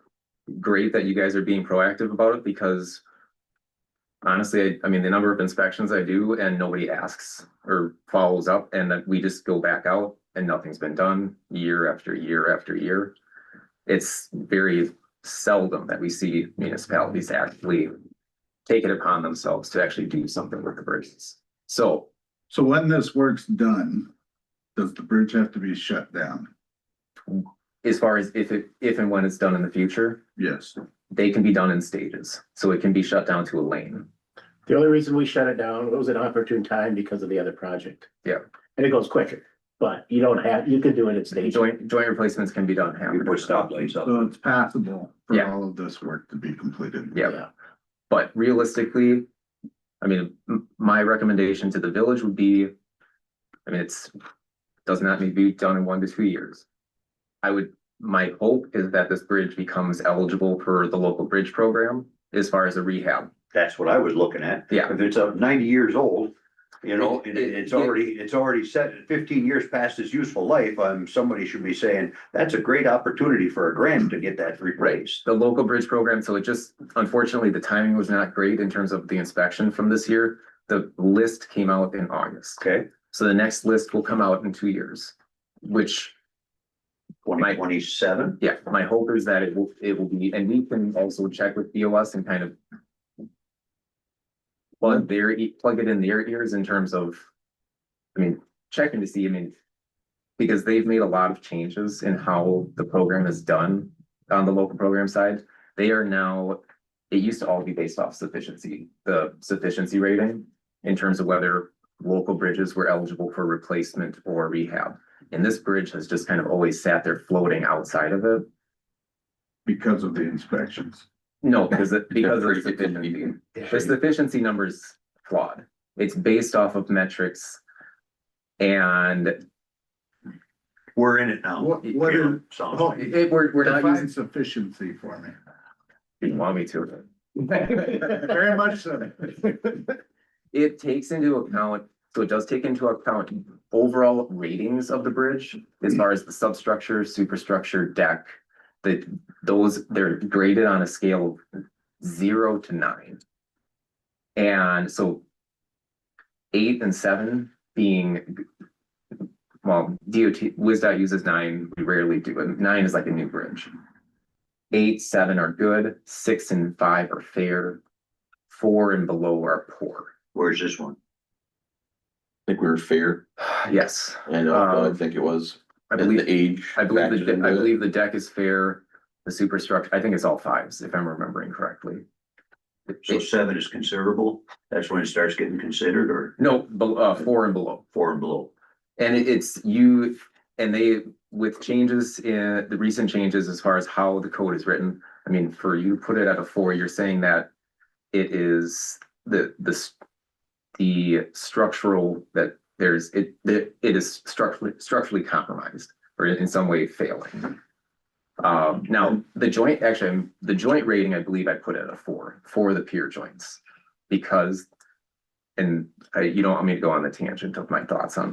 great that you guys are being proactive about it because honestly, I mean, the number of inspections I do and nobody asks or follows up and then we just go back out and nothing's been done year after year after year. It's very seldom that we see municipalities actually take it upon themselves to actually do something with the bridges. So So when this work's done, does the bridge have to be shut down? as far as if and when it's done in the future, Yes. they can be done in stages. So it can be shut down to a lane. The only reason we shut it down, it was an opportune time because of the other project. Yeah. And it goes quicker, but you could do it in stages. Joint replacements can be done half. We put stoplights up. So it's passable for Yeah. all of this work to be completed. Yeah, but realistically, I mean, my recommendation to the village would be, I mean, does not need to be done in 1 to 2 years. My hope is that this bridge becomes eligible for the local bridge program as far as a rehab. That's what I was looking at. Yeah. If it's up 90 years old, you know, and It- it's already set 15 years past its useful life, somebody should be saying, that's a great opportunity for a grant to get that replaced. The local bridge program, so it just, unfortunately, the timing was not great in terms of the inspection from this year. The list came out in August. Okay, So the next list will come out in 2 years, which 2027, yeah, my hope is that it will be, and we can also check with BOS and kind of. Plug it in their ears in terms of. I mean, checking to see, I mean. Because they've made a lot of changes in how the program is done on the local program side. They are now, it used to all be based off sufficiency, the sufficiency rating. In terms of whether local bridges were eligible for replacement or rehab. And this bridge has just kind of always sat there floating outside of it. Because of the inspections. No, because of the pretty sufficiency. The sufficiency number's flawed. It's based off of metrics. And we're in it now. What is, Sounds oh, like. we're not define using, sufficiency for me. you didn't want me to. Very much so. It takes into account, so it does take into account overall ratings of the bridge as far as the substructure, superstructure, deck. They're graded on a scale of 0 to 9. And so 8 and 7 being, well, WisDOT uses 9, we rarely do it. 9 is like a new bridge. 8, 7 are good, 6 and 5 are fair, 4 and below are poor. Where's this one? I think we were fair, Yes, and I think it was, I and believe, the age. I believe factored into I it. believe the deck is fair, the superstructure, I think it's all 5s, if I'm remembering correctly. So 7 is considerable. That's when it starts getting considered, or No, 4 and below. 4 and below. And it's you, and they, with changes in the recent changes as far as how the code is written, I mean, for you to put it at a 4, you're saying that it is the structural, that it is structurally compromised or in some way failing. Now, the joint rating, I believe I put it at a 4 for the pier joints. Because, and you don't want me to go on the tangent of my thoughts on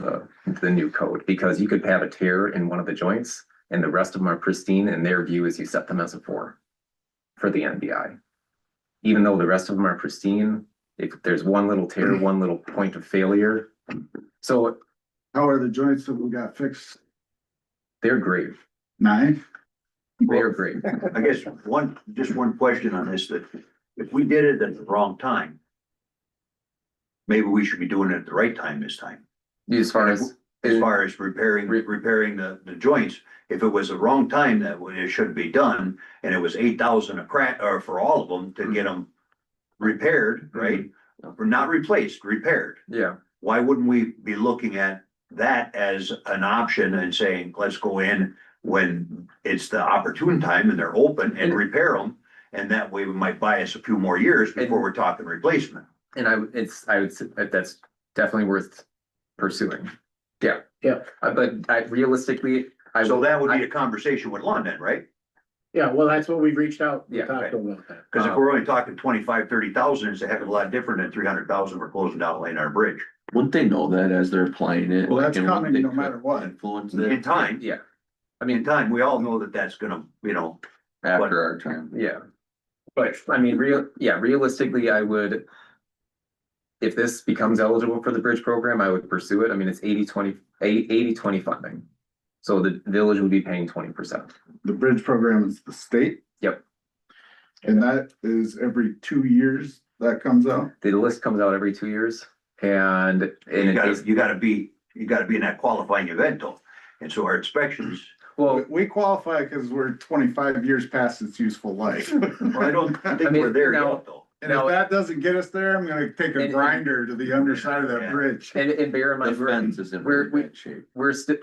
the new code, because you could have a tear in one of the joints and the rest of them are pristine, and their view is you set them as a 4 for the NBI. Even though the rest of them are pristine, if there's one little tear, one little point of failure. So How are the joints that we got fixed? they're great. 9? They're great. I guess just one question on this, that if we did it at the wrong time, maybe we should be doing it at the right time this time. As far as Repairing the joints, if it was the wrong time that it should be done, and it was 8,000 a crack, or for all of them to get them repaired, right? Or not replaced, repaired. yeah, Why wouldn't we be looking at that as an option and saying, let's go in when it's the opportune time and they're open and repair them? And that way we might buy us a few more years before we're talking replacement. and I would say that's definitely worth pursuing. Yeah. Yeah. But realistically, I So will- that would be a conversation with London, right? Yeah, well, that's what we've reached out. We Yeah, talked to them about that. Cause if we're only talking 25-30,000, it's a heck of a lot different than 300,000 we're closing down Lanard Bridge. Wouldn't they know that as they're applying it? Well, that's and wouldn't coming they no matter what. Influence In it time, Yeah, I in mean, time, we all know that that's gonna, after our time. yeah. But I mean, realistically, I would. If this becomes eligible for the bridge program, I would pursue it. I mean, it's 80-20 funding. So the village would be paying 20%. The bridge program is the state. Yep. And that is every 2 years that comes out. The list comes out every 2 years and you it is, gotta be in that qualifying event though. And so our inspections, well, We qualify because we're 25 years past its useful life. well, I don't think mean, we're there now- yet though. And if that doesn't get us there, I'm gonna take a And- grinder to the underside of that Yeah. bridge. and bear in The mind, fence is in we're- really bad shape. we're still,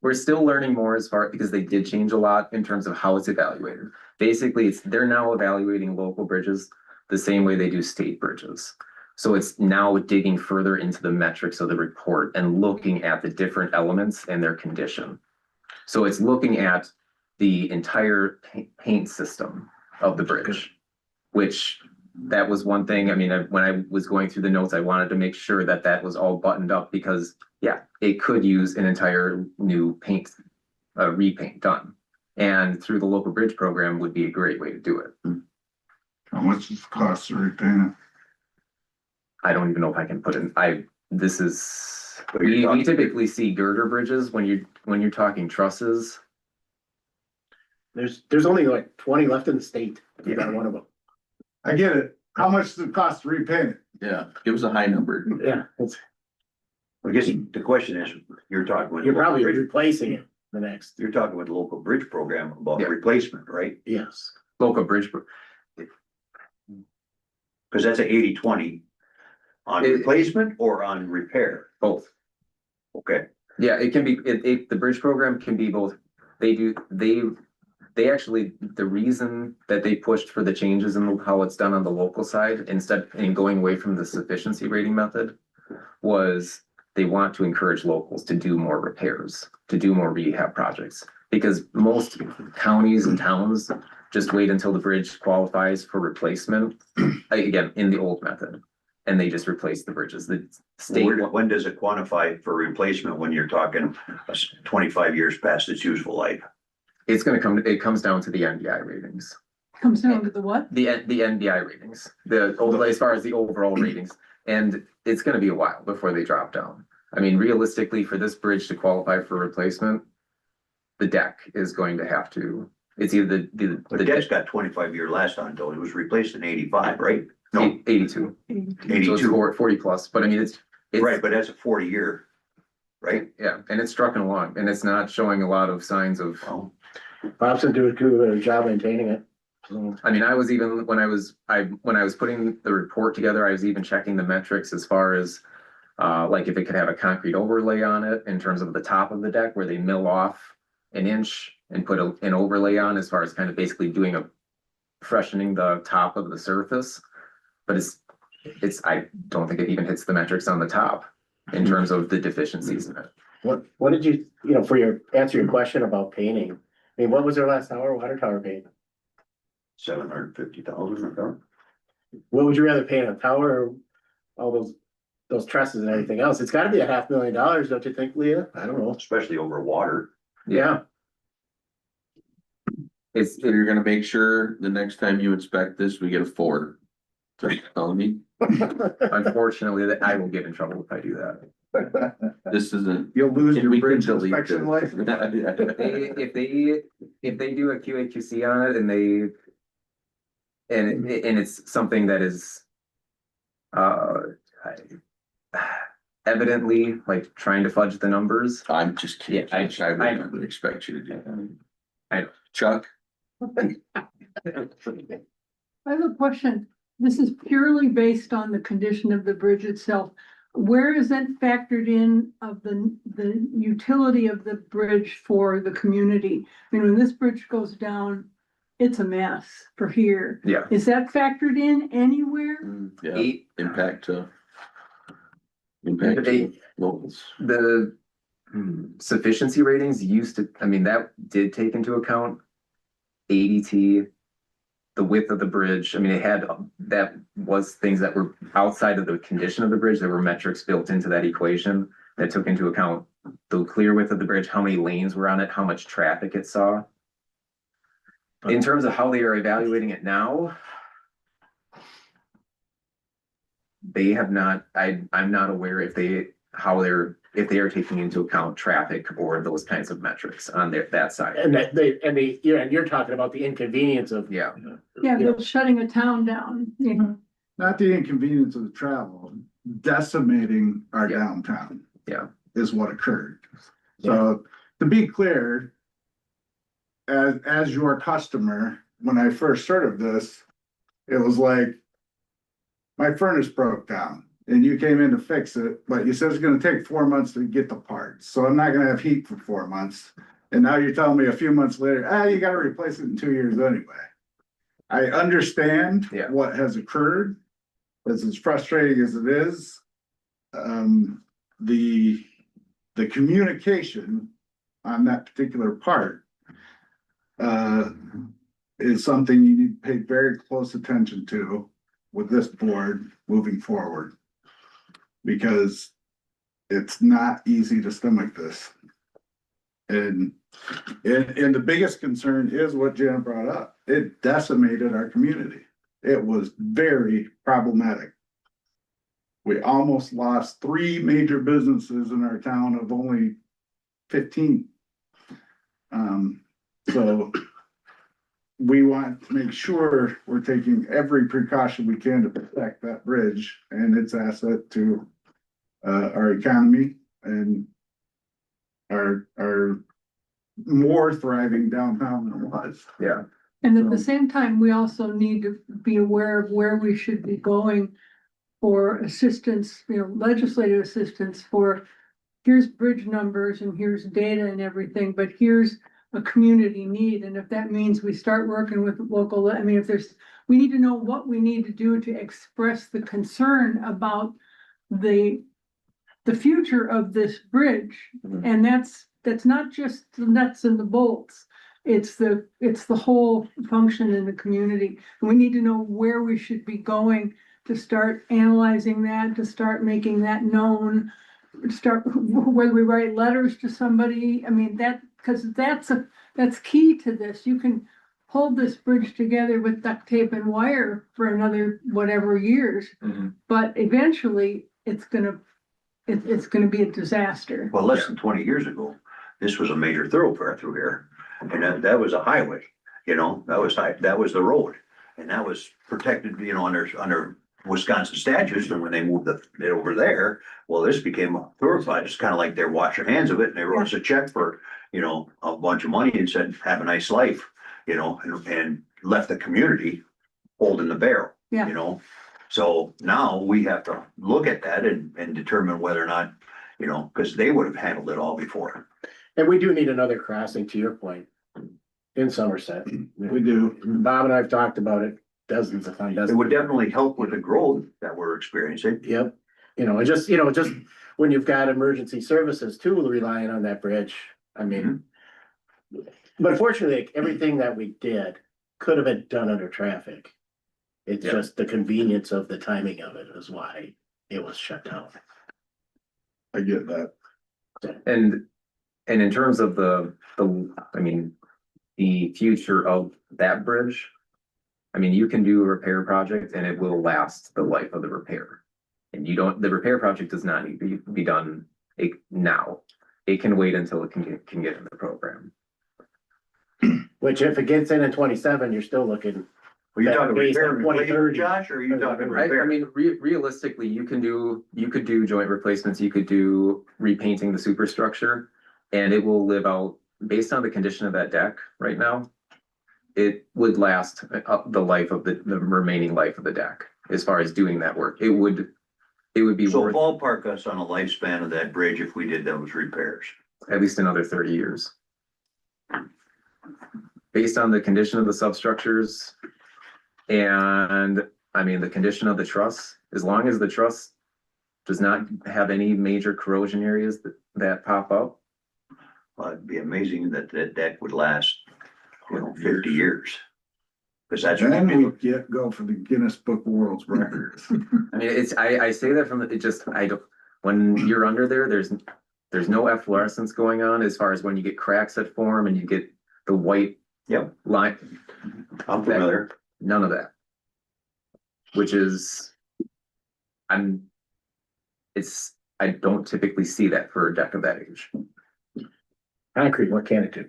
we're still learning more as far, because they did change a lot in terms of how it's evaluated. Basically, they're now evaluating local bridges the same way they do state bridges. So it's now digging further into the metrics of the report and looking at the different elements and their condition. So it's looking at the entire paint system of the bridge, which that was one thing. I mean, when I was going through the notes, I wanted to make sure that that was all buttoned up because, yeah, it could use an entire new paint, repaint done. And through the local bridge program would be a great way to do it. How much does it cost to repaint I don't even know if I can put in, this is, But you're we talking- typically see girder bridges when you're talking trusses. There's only like 20 left in the state. You got one of them. it? I get it. How much does it cost to repaint it? Yeah, give us a high number. Yeah, it's, I guess the question is, you're talking with. you're probably local bridge- replacing it the next. You're talking with the local bridge program about Yeah. replacement, right? Yes. Local bridge, Cause that's a 80-20 on It- replacement or on repair. both. Okay, Yeah, it can be, the bridge program can be both. They actually, the reason that they pushed for the changes in how it's done on the local side instead and going away from the sufficiency rating method was they want to encourage locals to do more repairs, to do more rehab projects. Because most counties and towns just wait until the bridge qualifies for replacement, again, in the old method. And they just replace the bridges. The state. when does it quantify for replacement when you're talking 25 years past its useful life? It's gonna come, it comes down to the NBI ratings, Comes down to the what? the NBI ratings, as far as the overall ratings. And it's gonna be a while before they drop down. I mean, realistically, for this bridge to qualify for replacement, the deck is going to have to, it's either The the deck's got 25-year last on though. It was replaced in 85, right? No, 82. So it's 82, 40 plus, but I mean, it's. right, but that's a 40-year, right? Yeah, and it's trucking along and it's not showing a lot of signs of. Well, Bob's been doing a good job maintaining it. So, I mean, I was even, when I was putting the report together, I was even checking the metrics as far as. Like if it could have a concrete overlay on it in terms of the top of the deck where they mill off an inch and put an overlay on as far as kind of basically doing freshening the top of the surface. But I don't think it even hits the metrics on the top in terms of the deficiencies in it. what did you for answer your question about painting? I mean, what was their last tower, water tower paint? 750,000 or something. What would you rather paint, a tower or all those trusses and everything else? It's gotta be $500,000, don't you think, Leah? I don't know. Especially over water. Yeah, It's, So you're gonna make sure the next time you inspect this, we get a 4. So you're telling me unfortunately, that I will get in trouble if I do that. this isn't. You'll lose your We can bridge delete inspection this. license. If they do a QAQC on it and it's something that is evidently like trying to fudge the numbers. I'm just kidding. Yeah, I would never expect you to do that. I know. Chuck? I have a question. This is purely based on the condition of the bridge itself. Where is that factored in of the utility of the bridge for the community? I mean, when this bridge goes down, it's a mess for here. Yeah. Is that factored in anywhere? Yeah, impact to locals. The Sufficiency ratings used to, I mean, that did take into account ADT, the width of the bridge. I mean, it had, that was things that were outside of the condition of the bridge. There were metrics built into that equation that took into account the clear width of the bridge, how many lanes were on it, how much traffic it saw. In terms of how they are evaluating it now, they have not, I'm not aware if they are taking into account traffic or those kinds of metrics on that side. And you're talking about the inconvenience of. Yeah, Yeah, they're shutting a town down, you know. Not the inconvenience of the travel, decimating our Yeah. downtown. Yeah. Is what occurred. So to be clear, as your customer, when I first heard of this, it was like, my furnace broke down and you came in to fix it, but you said it's gonna take 4 months to get the parts. So I'm not gonna have heat for 4 months. And now you're telling me a few months later, you gotta replace it in 2 years anyway. I understand Yeah. what has occurred, as frustrating as it is. The communication on that particular part is something you need to pay very close attention to with this board moving forward. Because it's not easy to stomach this. And the biggest concern is what Jen brought up. It decimated our community. It was very problematic. We almost lost 3 major businesses in our town of only 15. So we want to make sure we're taking every precaution we can to protect that bridge and its asset to our economy and our more thriving downtown than it was. yeah, And at the same time, we also need to be aware of where we should be going for assistance, you know, legislative assistance for, here's bridge numbers and here's data and everything, but here's a community need. And if that means we start working with local, I mean, if there's, we need to know what we need to do to express the concern about the future of this bridge. Mhm. And that's not just the nuts and the bolts. It's the whole function in the community. And we need to know where we should be going to start analyzing that, to start making that known, start, whether we write letters to somebody. I mean, because that's key to this. You can hold this bridge together with duct tape and wire for another whatever years, Mhm. but eventually it's gonna be a disaster. Well, less than 20 years ago, this was a major thoroughfare through here. And that was a highway, you know, that was the road. And that was protected, you know, under Wisconsin statutes. And when they moved it over there, well, this became a thoroughfare. It's kind of like they're washing hands of it and they wrote us a check for, you know, a bunch of money and said, have a nice life, you know, and left the community holding the barrel, Yeah. you know? So now we have to look at that and determine whether or not, you know, because they would have handled it all before. And we do need another crossing, to your point, in Somerset. We do. Bob and I have talked about it dozens of times. It would definitely help with the growth that we're experiencing. Yep. Just when you've got emergency services too, relying on that bridge, I mean. But fortunately, everything that we did could have been done under traffic. It's Yeah. just the convenience of the timing of it is why it was shut down. I get that. And in terms of the future of that bridge, I mean, you can do a repair project and it will last the life of the repair. And the repair project does not need to be done now. It can wait until it can get in the program. Which if it gets in 27, you're still looking. Are you That talking base repair in and replace, 2030. Josh, or are you talking I repair? mean, realistically, you could do joint replacements, you could do repainting the superstructure. And it will live out, based on the condition of that deck right now, it would last up the life of the remaining life of the deck, as far as doing that work. It would be So worth ballpark us on a lifespan of that bridge if we did those repairs. at least another 30 years. Based on the condition of the substructures. And I mean, the condition of the truss, as long as the truss does not have any major corrosion areas that pop up, it'd be amazing that that deck would last, 50 years. Cause that's. Then we go for the Guinness Book of World Records. I mean, I say that from, it just, I don't, when you're under there, there's no efflorescence going on as far as when you get cracks that form and you get the white. Yep. Line, I'm familiar. none of that. Which is, I don't typically see that for a deck of that age. Concrete, what can it do?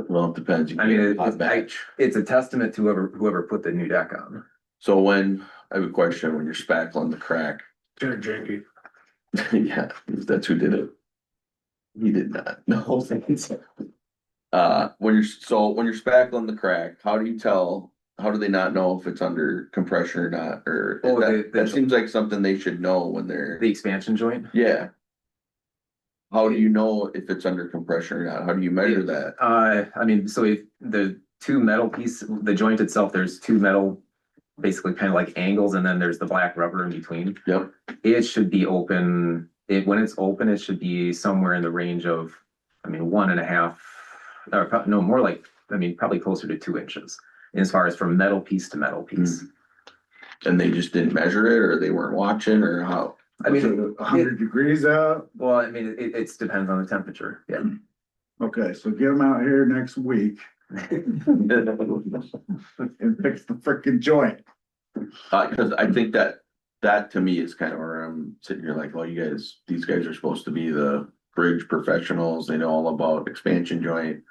Well, it depends. You I mean, get a hot batch. it's a testament to whoever put the new deck on. So when, I have a question, when you're spackling the crack, Jared Janky. yeah, that's who did it. He did not, no, thanks. When you're spackling the crack, how do you tell, how do they not know if it's under compression or not, or Oh, that seems like something they should know when they're, The expansion joint. yeah. How do you know if it's under compression or not? How do you measure that? I mean, so if the two metal piece, the joint itself, there's two metal, basically kind of like angles, and then there's the black rubber in between. Yep, It should be open, when it's open, it should be somewhere in the range of, I mean, 1.5, or no, more like, I mean, probably closer to 2 inches. As far as from metal piece to metal piece. and they just didn't measure it, or they weren't watching, or how? I mean, 100 degrees out. well, I mean, it depends on the temperature, yeah. Okay, so get them out here next week and fix the frickin' joint. Cause I think that to me is kind of where I'm sitting here like, well, these guys are supposed to be the bridge professionals, they know all about expansion joint.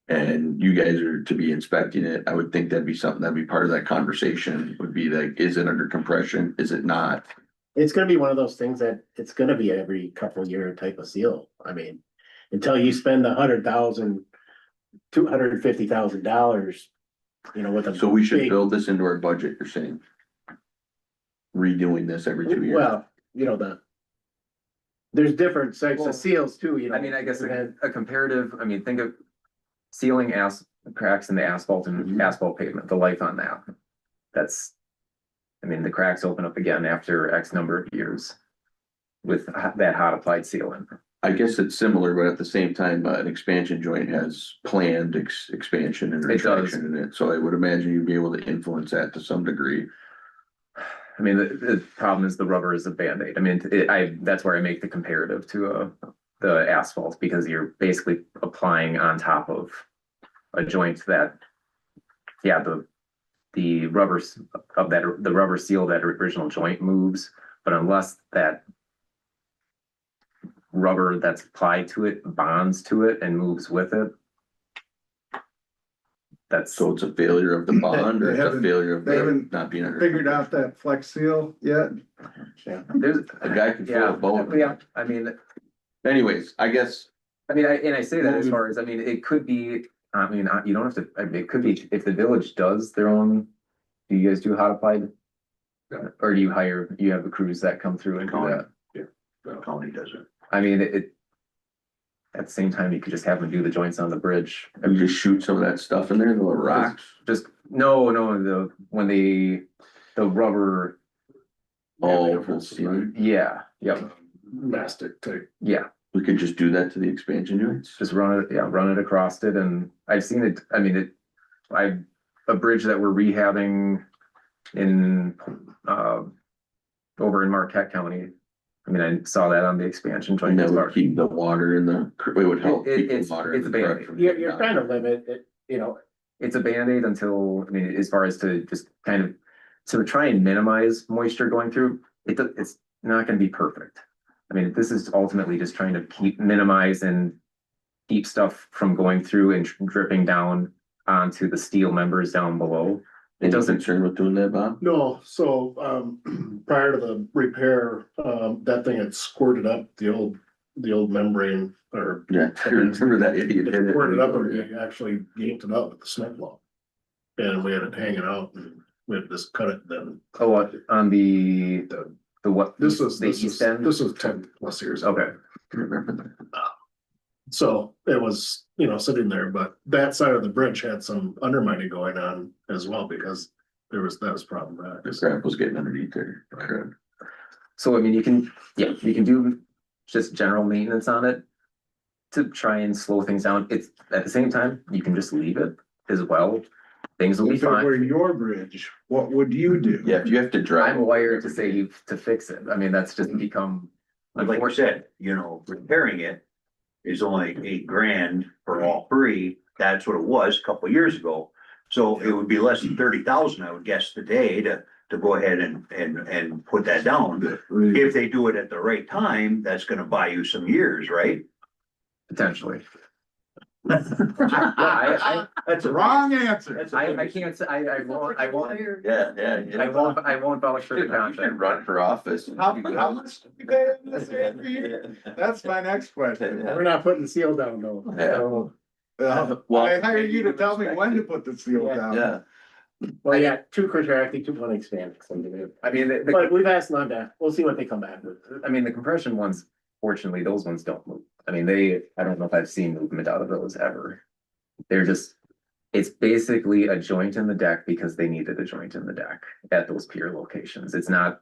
And you guys are to be inspecting it, I would think that'd be something that'd be part of that conversation, would be like, is it under compression, is it not? It's gonna be one of those things that it's gonna be every couple of year type of seal. I mean, until you spend $100,000, $250,000, you know, with a. So we should big- build this into our budget, you're saying? Redoing this every 2 years? Well, you know, there's different types Well, of seals too, you know. I mean, I guess we had- a comparative, I mean, think of sealing cracks in the asphalt and asphalt pavement, the life on that. That's, I mean, the cracks open up again after X number of years with that hot applied sealant. I guess it's similar, but at the same time, an expansion joint has planned expansion and It does. retraction in it, so I would imagine you'd be able to influence that to some degree. I mean, the problem is the rubber is a Band-Aid. I mean, that's where I make the comparative to the asphalt, because you're basically applying on top of a joint that, yeah, the rubber of that, the rubber seal of that original joint moves, but unless that rubber that's applied to it bonds to it and moves with it, that's. So it's a failure of the bond, or They it's a haven't- failure of they the haven't not being under. Figured out that flex seal yet? There's, A guy can yeah, fill a boat. yeah, I mean, Anyways, I guess, I say that as far as, I mean, it could be, I mean, you don't have to, I mean, it could be, if the village does their own, do you guys do hot applied? Or do you have the crews that come through and do that? The county does it. I mean, at the same time, you could just have them do the joints on the bridge. I would just shoot some of that stuff in there, the little rocks. When the rubber, Oh, for the ceiling. yeah, yep, Mastic type. yeah. We could just do that to the expansion joints. Just run it across it, and I've seen it, I mean, a bridge that we're rehabbing in, over in Marquette County. I mean, I saw that on the expansion joint. And that as would far- keep the water in the, it would help keep the It's water. in a the Band-Aid. correct from You're getting down. trying to limit it, you know, It's a Band-Aid until, I mean, as far as to just kind of, to try and minimize moisture going through, it's not gonna be perfect. I mean, this is ultimately just trying to minimize and keep stuff from going through and dripping down onto the steel members down below. It Any doesn't, concern with doing that, Bob? No, so, prior to the repair, that thing had squirted up the old membrane or. Yeah, I remember that idiot. It hit it. squirted up and we actually yanked it out with the snow plow. And we had it hanging out and we had to just cut it then. on the what? This was, The this east is, end? this was 10+ years ago. Okay, I remember that. So it was, sitting there, but that side of the bridge had some undermining going on as well because that was problematic. The crap was getting underneath there. Correct. so I mean, you can do just general maintenance on it. to try and slow things down. It's at the same time, you can just leave it as well. Things will be If it were fine. your bridge, what would you do? Yeah, if you have to drive. I'm wired to say you to fix it. I mean, that's just become. But like I said, you know, repairing it is only $8,000 for all three. That's what it was a couple of years ago. So it would be less than 30,000, I would guess, today to go ahead and put that down. If they do it at the right time, that's gonna buy you some years, right? Potentially. That's a wrong answer. I can't say, I won't, Yeah, I won't vouch for the You should contract. run for office. How much do you pay in this AFP? That's my next question. We're not putting the seal down though. Yeah. Well, I hire you to tell me when to put the seal down. Yeah, Well, yeah, two contracting, two want to expand. I mean, But we've asked Londa, we'll see what they come back with. I mean, the compression ones, fortunately, those ones don't move. I mean, I don't know if I've seen movement out of those ever. They're just, it's basically a joint in the deck because they needed a joint in the deck at those pier locations. It's not.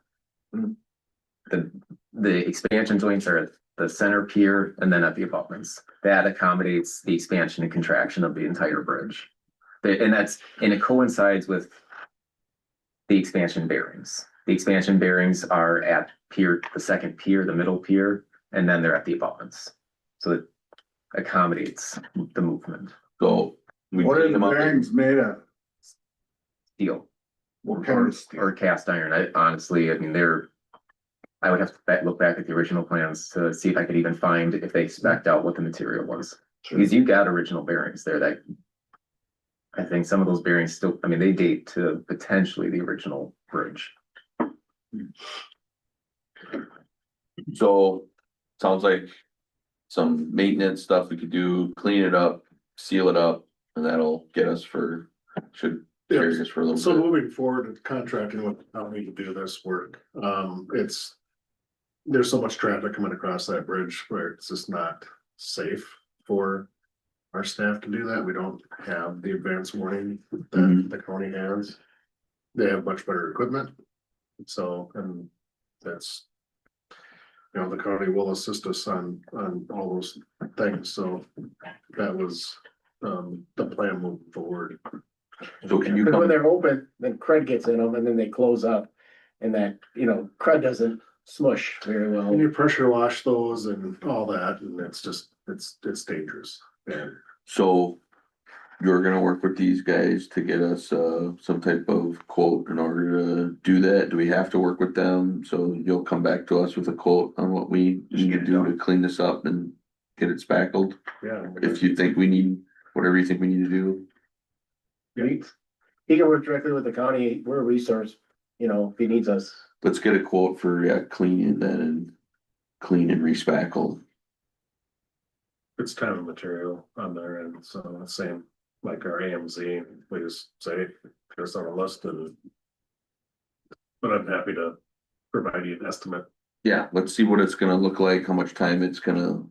The expansion joints are at the center pier and then at the abutments. That accommodates the expansion and contraction of the entire bridge. And it coincides with the expansion bearings. The expansion bearings are at pier, the second pier, the middle pier, and then they're at the abutments. So it accommodates the movement. so. we What are pick the them up. bearings made of? Steel What kind or, of steel? or cast iron. I honestly, I mean, I would have to look back at the original plans to see if I could even find if they spec'd out what the material was. Because you got original bearings there that. I think some of those bearings still, I mean, they date to potentially the original bridge. So, sounds like some maintenance stuff we could do, clean it up, seal it up, and that'll get us should carry us for a So little bit. moving forward, contracting with the county to do this work, there's so much traffic coming across that bridge where it's just not safe for our staff to do that. We don't have the advance warning that the county has. They have much better equipment. So, and that's, you know, the county will assist us on all those things. So that was, the plan moving forward. So can you Because when come, they're open, then crud gets in them and then they close up. And that, you know, crud doesn't smush very And well. you pressure wash those and all that, and it's just, it's dangerous. And so you're gonna work with these guys to get us, some type of quote in order to do that? Do we have to work with them? So you'll come back to us with a quote on what we need to do to clean this up and get it spackled? yeah. If you think we need, whatever you think we need to do. He can work directly with the county. We're a resource, you know, if he needs us. Let's get a quote for, cleaning then and clean and respackle. It's time and material on their end, so the same, like our AMZ, we just say, there's on a list and. But I'm happy to provide you an estimate. Yeah, let's see what it's gonna look like, how much time it's gonna,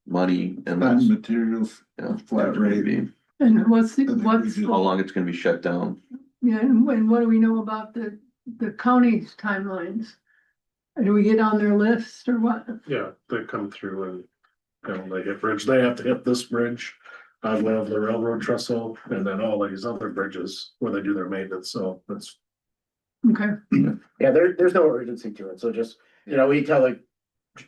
money, and Time, materials, yeah, flat rate. And what's, think we what's, do. how long it's gonna be shut down. yeah, and what do we know about the county's timelines? Do we get on their list or what? Yeah, they come through and, you know, they hit bridge, they have to hit this bridge. On one of the railroad trestle, and then all these other bridges where they do their maintenance, so that's. Okay, Yeah, there's no urgency to it. So just, you know, we tell like,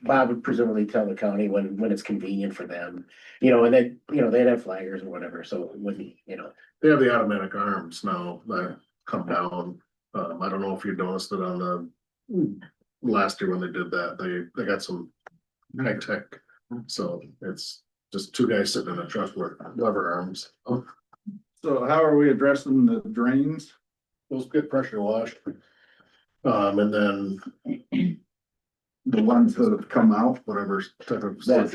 Bob would presumably tell the county when it's convenient for them. You know, and then, you know, they'd have flaggers or whatever. So it wouldn't be, you know. They have the automatic arms now that come down. I don't know if you noticed it on the last year when they did that, they got some high tech. So it's just two guys sitting in a truck with lever arms. So how are we addressing the drains? Those get pressure washed. And then The ones that have come out? whatever type of. That's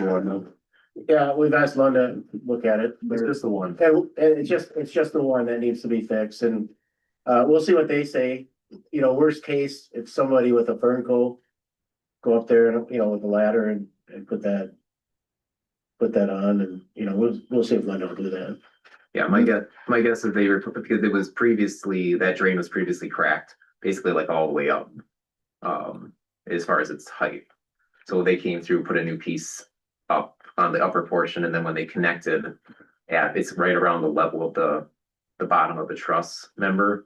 Yeah, we've asked Linda to look at it. It's just the one. And it's just the one that needs to be fixed and, we'll see what they say. You know, worst case, if somebody with a Fernco go up there and, you know, with a ladder and put that on and, you know, we'll see if Linda will do that. Yeah, my guess is they were, because it was previously, that drain was previously cracked, basically like all the way up. As far as its height. So they came through, put a new piece up on the upper portion, and then when they connected, it's right around the level of the bottom of the truss member.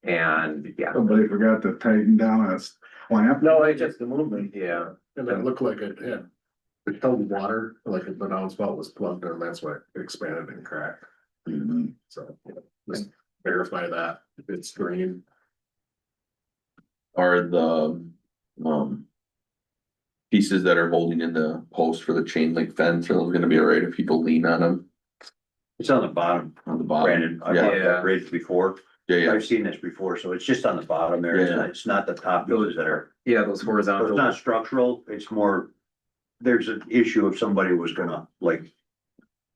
And yeah, Somebody forgot to tighten down a clamp. No, it's just the movement. yeah, And it looked like it had, it held water, like the downspout was plugged in, that's why it expanded and cracked. Mhm. So just verify that if it's drained. Are the, pieces that are holding in the post for the chain link fence, are those gonna be all right if people lean on them It's on the bottom, on the bottom? Brandon, I've Yeah. walked that bridge before, Yeah, yeah, I've seen this before, so it's just on the bottom there, Yeah. it's not the top pieces that are. yeah, those So horizontal. it's not structural, it's more, there's an issue if somebody was gonna like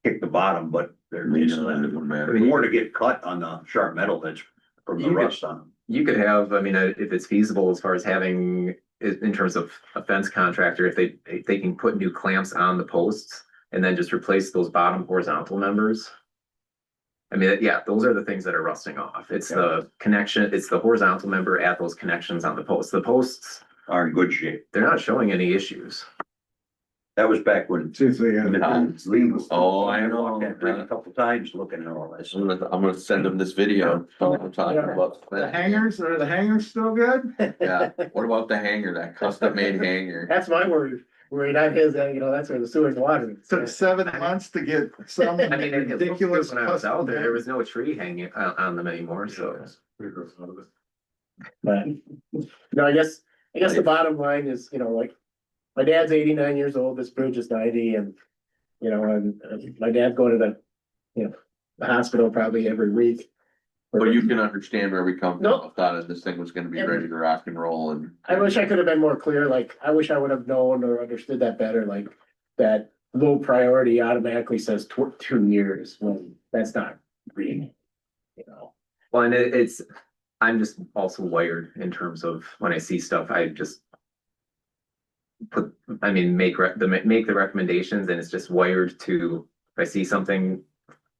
kick the bottom, but there's lean on it, it wouldn't matter. more to get cut on the sharp metal that's from the You could- rust on them. You could have, I mean, if it's feasible as far as having, in terms of a fence contractor, if they can put new clamps on the posts and then just replace those bottom horizontal members. I mean, yeah, those are the things that are rusting off. It's the connection, it's the horizontal member at those connections on the posts. The posts, Are in good shape. they're not showing any issues. That was back when. See if they had. Oh, I know. walked that bridge a couple times looking at all this. I'm gonna send them this video, I'm talking about. The hangers, are the hangers still good? Yeah, what about the hanger, that custom made hanger? That's my worry, not his, that's where the sewer's water. Took 7 months to get some I mean, it looked good ridiculous. when I was out there, there custom- was no tree hanging on them anymore, so. But, no, I guess the bottom line is, like, my dad's 89 years old, this bridge is 90, and, my dad's going to the hospital probably every week. But you can understand where we come from, Nope. I thought this thing was gonna be ready to rock and roll and. I wish I could have been more clear, like, I wish I would have known or understood that better, like, that low priority automatically says 2 years, when that's not green. Well, and I'm just also wired in terms of when I see stuff, I just make the recommendations, and it's just wired to, if I see something,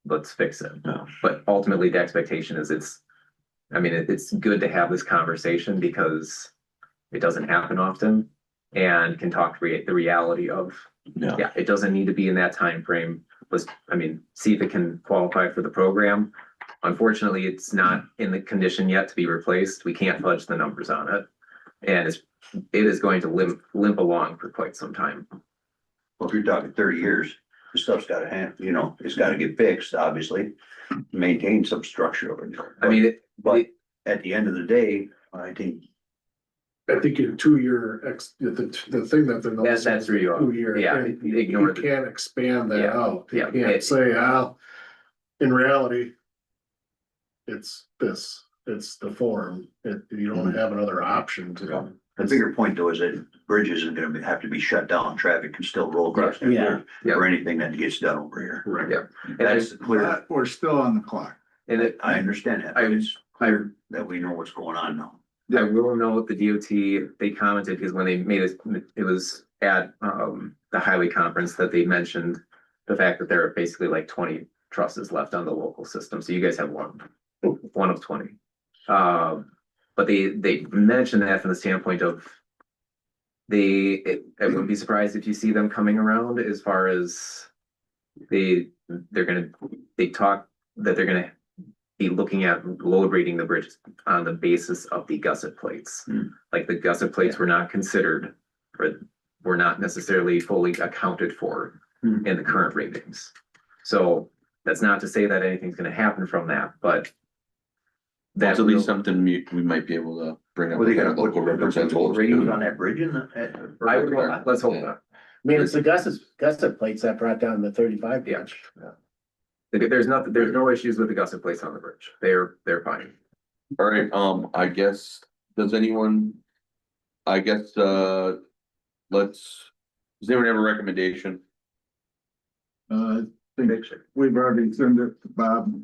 let's fix it. Yeah. But ultimately, the expectation is it's good to have this conversation because it doesn't happen often, and can talk the reality of, Yeah, it doesn't need to be in that time frame. See if it can qualify for the program. Unfortunately, it's not in the condition yet to be replaced. We can't fudge the numbers on it. And it is going to limp along for quite some time. Well, if you're talking 30 years, the stuff's gotta it's gotta get fixed, obviously, maintain some structure over there. I mean, But at the end of the day, I think I think in 2-year the thing that they're. That's where you are. 2-year. Yeah, and ignore You the- can't expand that Yeah, out. You yeah, can't say, in reality. It's this, it's the form, you don't have another option to. the bigger point though is that bridge isn't gonna have to be shut down, traffic can still roll across that Yeah. bridge. Yeah. For anything that gets done over here. Right. Yeah. That's clear, But we're still on the clock. I understand that, but it's clear that we know what's going on now. I will note the DOT, they commented, because when they made it was at the highway conference that they mentioned the fact that there are basically like 20 trusses left on the local system, so you guys have one of 20. But they mentioned that from the standpoint of I wouldn't be surprised if you see them coming around as far as they talk that they're gonna be looking at load rating the bridge on the basis of the gusset plates. Like the gusset plates were not considered, or were not necessarily fully accounted for in the current ratings. So that's not to say that anything's gonna happen from that, but that's at least something we might be able to bring up. Well, they with our gotta put local representatives representatives. on that bridge in let's hope not. I mean, it's the gusset plates that brought down the 35 inch. There's no issues with the gusset plates on the bridge. They're fine. All right, I guess, does anyone? Does anyone have a recommendation? I think we've already sent it to Bob.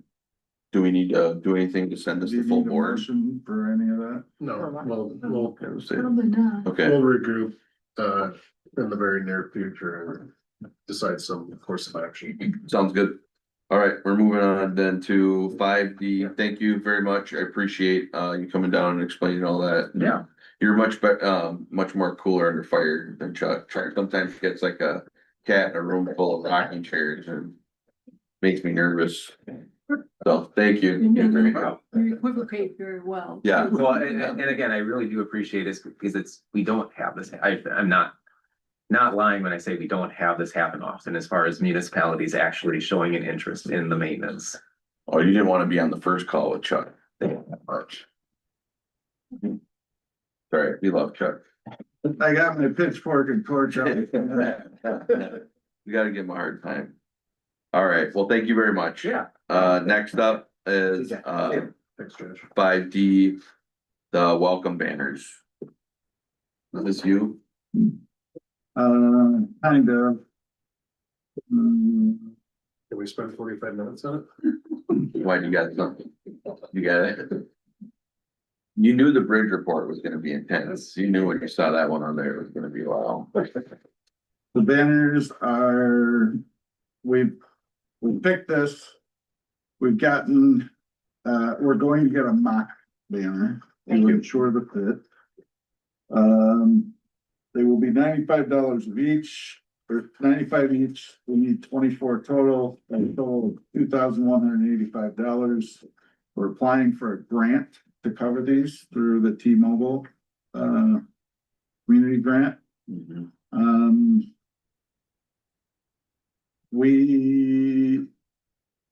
Do we need to do anything to send this Do you to full need a board? motion for any of that? No, Okay, Probably not. Okay, we'll regroup, in the very near future and decide some course of action. sounds good. All right, we're moving on then to 5D. Thank you very much. I appreciate you coming down and explaining all that. You're much more cooler under fire than Chuck. Chuck sometimes gets like a cat in a room full of rocking chairs and makes me nervous. So, thank you. You equivocate very well. Yeah. Well, and again, I really do appreciate this because we don't have this, I'm not lying when I say we don't have this happen often as far as municipalities actually showing an interest in the maintenance. Oh, you didn't want to be on the first call with Chuck. Much. Sorry, we love Chuck. I got my pitchfork and torch out. You gotta give him a hard time. All right, well, thank you very much. Yeah. Next up is, Thanks, Josh. 5D, the welcome banners. Is this you? Kind of. Can we spend 45 minutes on it? Why do you got something? You got it? You knew the bridge report was gonna be intense. You knew when you saw that one on there, it was gonna be wow. The banners are, we picked this. We've gotten, we're going to get a mock banner to ensure the fit. They will be $95 of each, or 95 each. We need 24 total, a total of $2,185. We're applying for a grant to cover these through the T-Mobile community grant.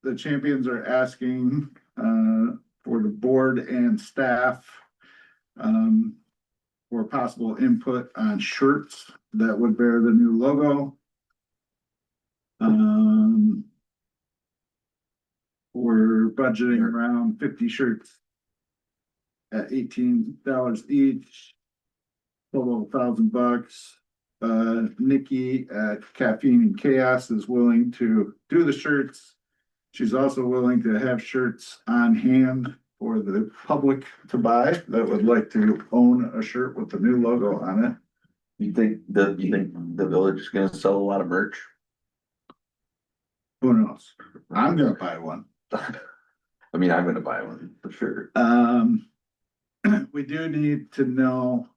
The champions are asking for the board and staff for possible input on shirts that would bear the new logo. We're budgeting around 50 shirts at $18 each, total of $1,000. Nikki at Caffeine and Chaos is willing to do the shirts. She's also willing to have shirts on hand for the public to buy that would like to own a shirt with the new logo on it. You think the village is gonna sell a lot of merch? Who knows? I'm gonna buy one. I mean, I'm gonna buy one for sure. We do need to know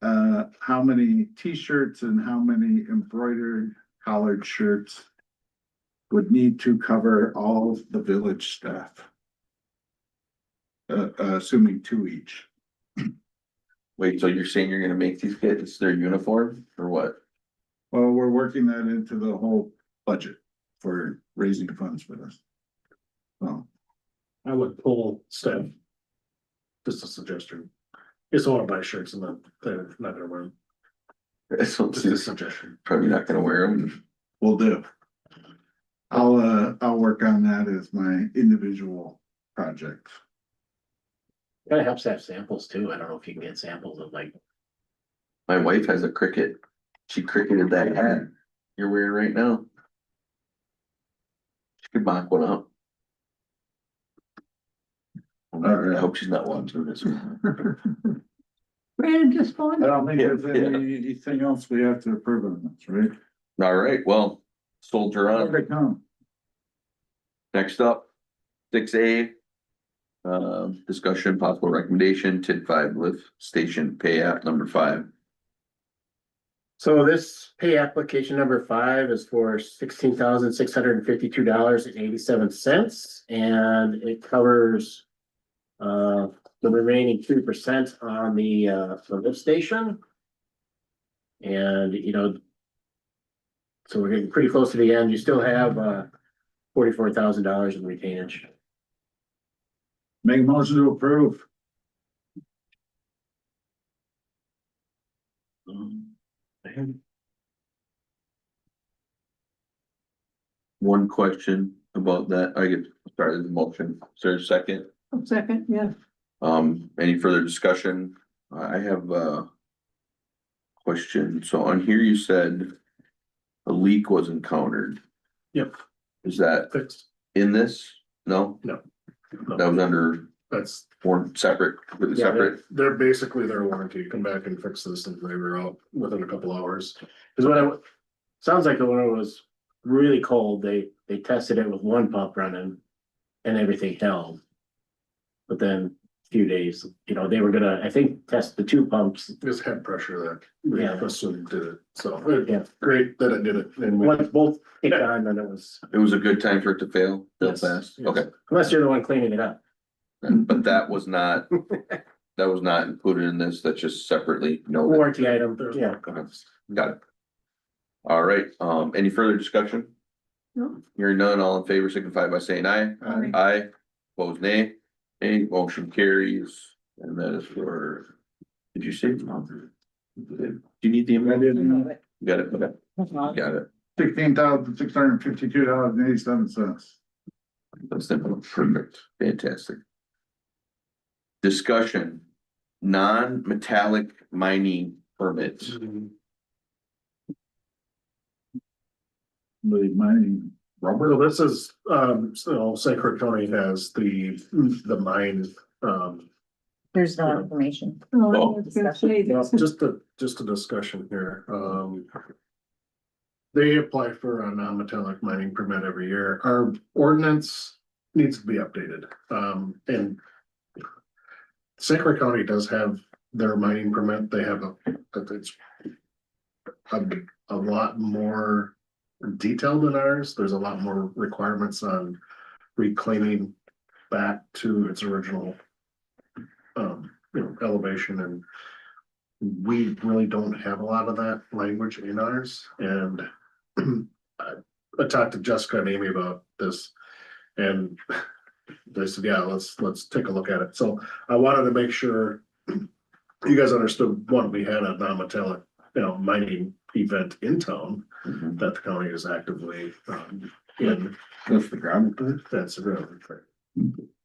how many t-shirts and how many embroidered collared shirts would need to cover all the village staff. Assuming 2 each. Wait, so you're saying you're gonna make these kids their uniform or what? Well, we're working that into the whole budget for raising funds for this. So, I would pull staff. Just a suggestion. Just want to buy shirts and then they're not gonna wear them. This one's Just a suggestion. probably not gonna wear them. we'll do. I'll work on that as my individual project. Kinda helps to have samples too. I don't know if you can get samples of like, My wife has a cricket. She cricketed that hat you're wearing right now. She could mock one up. I hope she's not watching this. Brandon just I phoned. don't think there's Yeah. anything else we have to approve on this, right? All right, well, soldier Here on. they come. Next up, 6A. Discussion, possible recommendation, TID 5 lift station pay app number 5. so this pay application number 5 is for $16,652.87. And it covers the remaining 3% on the lift station. And, you know, so we're getting pretty close to the end. You still have $44,000 in retainage. Make a motion to approve. One question about that, I get started the motion, is there a second? Second, yeah. Any further discussion? I have a question, so on here you said a leak was encountered. Yep. Is that Fixed. in this? No? No. That was under That's, one separate, completely Yeah, separate? they're basically their warranty. Come back and fix this and they were out within a couple hours. Cause sounds like when it was really cold, they tested it with one pump running and everything held. But then few days, you know, they were gonna, I think, test the two pumps. Just head pressure that. Yeah. Assumed did it, so Yeah. great that it did it. And we- Once both kicked on, then it was, It was a good time for it to fail, real Yes, fast, yes. okay, unless you're the one cleaning it up. but that was not. That was not included in this, that's just separately noted. Warranty item, yeah. Okay, got it. All right, any further discussion? No. Hearing none, all in favor signify by saying aye. Aye. Aye, opposed nay, any motion carries, and that is for, did you say? Do you need the amendment? Got it, okay, got it. $16,652.87. That's simple, perfect, fantastic. Discussion, non-metallic mining permit. The mining rubber. So this is, so St. Croix County has the mine, There's no information. Oh, I was gonna say well, this. just a discussion here, they apply for a non-metallic mining permit every year. Our ordinance needs to be updated. And St. Croix County does have their mining permit. They have it's a lot more detailed than ours. There's a lot more requirements on reclaiming back to its original elevation, and we really don't have a lot of that language in ours. And I talked to Jessica and Amy about this, and they said, yeah, let's take a look at it. So I wanted to make sure you guys understood, one, we had a non-metallic, mining event in town Mhm. that the county is actively in. That's the gravel pit. That's really fair.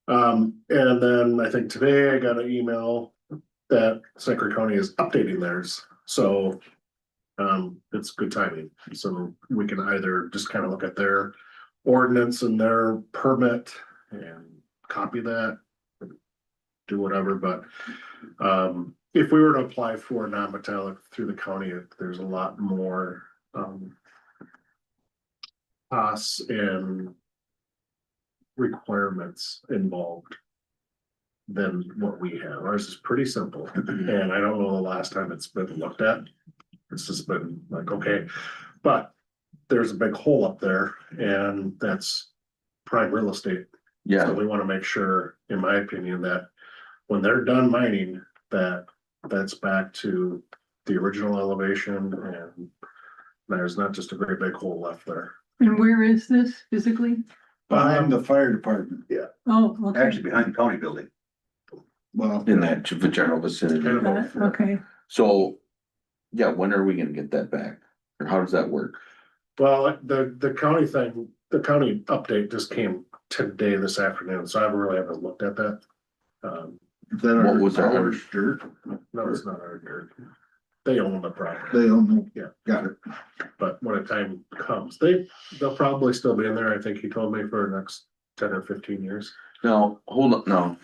And then I think today I got an email that St. Croix County is updating theirs, so. It's good timing, so we can either just kind of look at their ordinance and their permit and copy that. Do whatever, but, if we were to apply for non-metallic through the county, there's a lot more, costs and requirements involved than what we have. Ours is pretty simple, and I don't know the last time it's been looked at. It's just been like, okay, but there's a big hole up there, and that's prime real estate. So Yeah, we want to make sure, in my opinion, that when they're done mining, that's back to the original elevation, and there's not just a very big hole left there. And where is this physically? Behind the fire department. Oh, okay. Actually, behind the county building. Well, in that general vicinity. Kind of Okay, So, yeah, when are we gonna get that back? Or how does that work? Well, the county thing, the county update just came today, this afternoon, so I haven't looked at that. is that What was our- our dirt? No, it's not our dirt. They own the property, They don't know. Yeah. Got it. but when the time comes, they'll probably still be in there. I think he told me for the next 10 or 15 years. No, hold on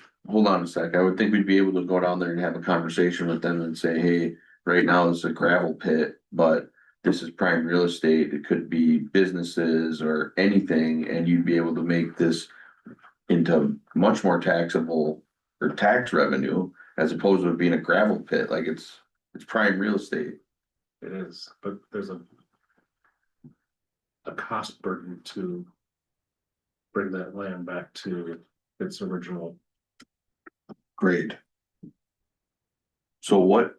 a sec. I would think we'd be able to go down there and have a conversation with them and say, hey, right now it's a gravel pit, but this is prime real estate. It could be businesses or anything, and you'd be able to make this into much more taxable or tax revenue as opposed to it being a gravel pit, like it's prime real estate. It is, but there's a cost burden to bring that land back to its original. Great. So what,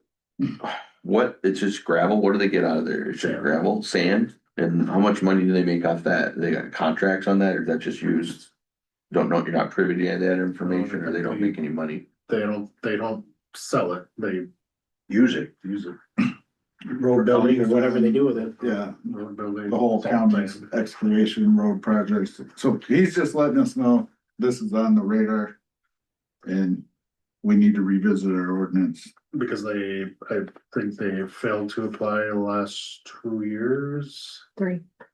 it's just gravel? What do they get out of there? It's just Sand. gravel, sand? And how much money do they make off that? They got contracts on that, or is that just used? Don't know, you're not privy to that information, or they don't make any money? They don't sell it, they Use it. use it. Road Building or building, whatever they do with it. Yeah, Road building. the whole county's excavation road projects. So he's just letting us know this is on the radar. And we need to revisit our ordinance. Because I think they failed to apply the last 2 years. 3. I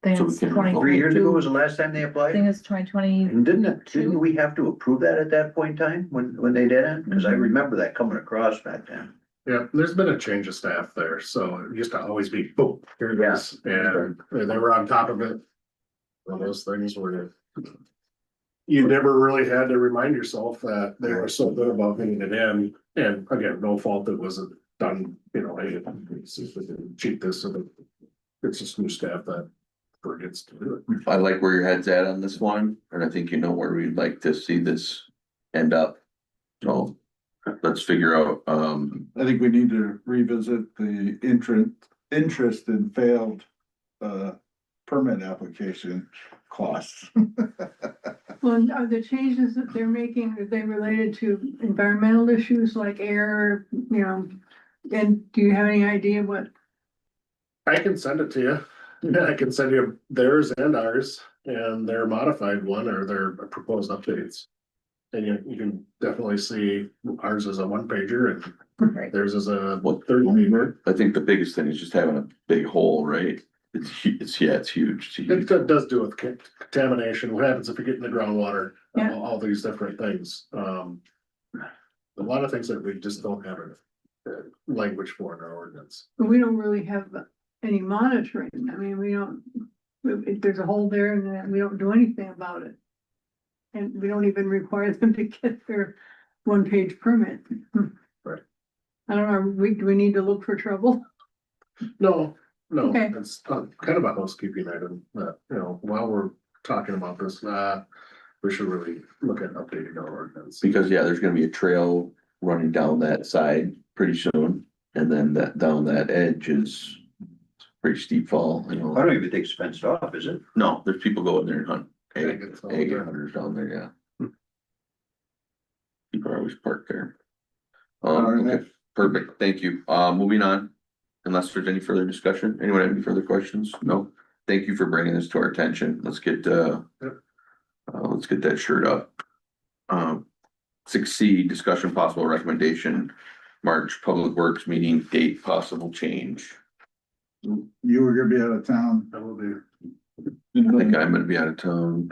think So we it's can- 2022. 3 years ago was the last time they I applied? think it's 2020. And didn't we have to approve that at that point in time when they did it? Cause I remember that coming across back then. Yeah, there's been a change of staff there, so it used to always be, boom, here it is, and they were on top of it. One of those things where you never really had to remind yourself that they were so good about getting it in. And again, no fault that wasn't done, you know, hey, cheat this, so that it's just new staff that forgets to do it. I like where your head's at on this one, and I think you know where we'd like to see this end up. So let's figure out, I think we need to revisit the interest in failed, permit application costs. Well, are the changes that they're making, are they related to environmental issues like air, you know? And do you have any idea what, I can send it to you. Yeah, I can send you theirs and ours and their modified one or their proposed updates. And you can definitely see ours is a one pager Right. and theirs is a What- 30 pager. I think the biggest thing is just having a big hole, right? It's huge. It's It huge. does do with contamination. What happens if you get in the groundwater? Yeah. All these different things. A lot of things that we just don't have language for in our ordinance. we don't really have any monitoring. I mean, we don't, if there's a hole there and then we don't do anything about it. And we don't even require them to get their one-page permit. Right. I don't know, do we need to look for trouble? No, Okay. it's kind of a housekeeping item, you know, while we're talking about this, we should really look at updating our ordinance. Because, yeah, there's gonna be a trail running down that side pretty soon, and then that, down that edge is pretty steep fall, you I know. don't even think it's fenced off, is it? No, there's people go in there and hunt egg It's all egg there. hunters down there, yeah. People are always parked there. Alright. Okay, perfect, thank you. Moving on. Unless there's any further discussion, anyone have any further questions? No? Thank you for bringing this to our attention. Let's get that shirt up. 6C, discussion possible recommendation, March Public Works meeting date possible change. You were gonna be out of town. That will be. I think I'm gonna be out of town,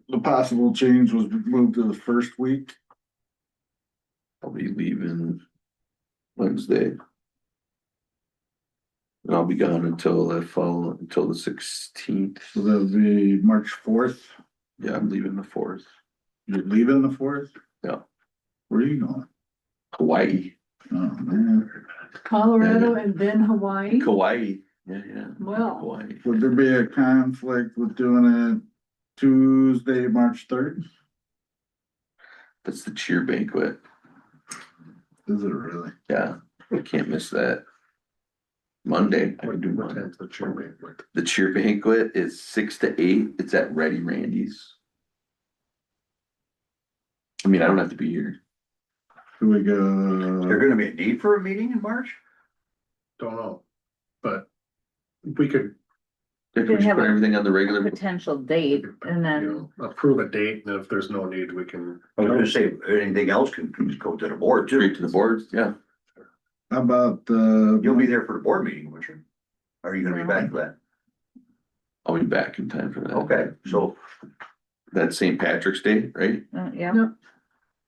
The possible change was moved to the first week. I'll be leaving Wednesday. And I'll be gone until until the 16th. So that would be March 4th. Yeah, I'm leaving the 4th. You're leaving the 4th? Yeah. Where are you going? Hawaii, Oh, man. Colorado and then Hawaii? Kauai, yeah. Wow. Hawaii. Would there be a conflict with doing it Tuesday, March 3rd? That's the cheer banquet. Is it really? Yeah, I can't miss that. Monday, I can do What Monday. time's the chair banquet? The cheer banquet is 6 to 8. It's at Ready Randy's. I mean, I don't have to be here. Do we Is there go? gonna be a need for a meeting in March? Don't know, but we could, If we They just have put a everything on the regular, Potential date and you then, know, approve a date and if there's no need, we can. I was gonna say, anything else can just go to the board too. straight to the boards, yeah. How about, You'll be there for the board meeting, won't you? Are you gonna be back for that? I'll be back in time for that. Okay, so That's St. Patrick's Day, right? yeah,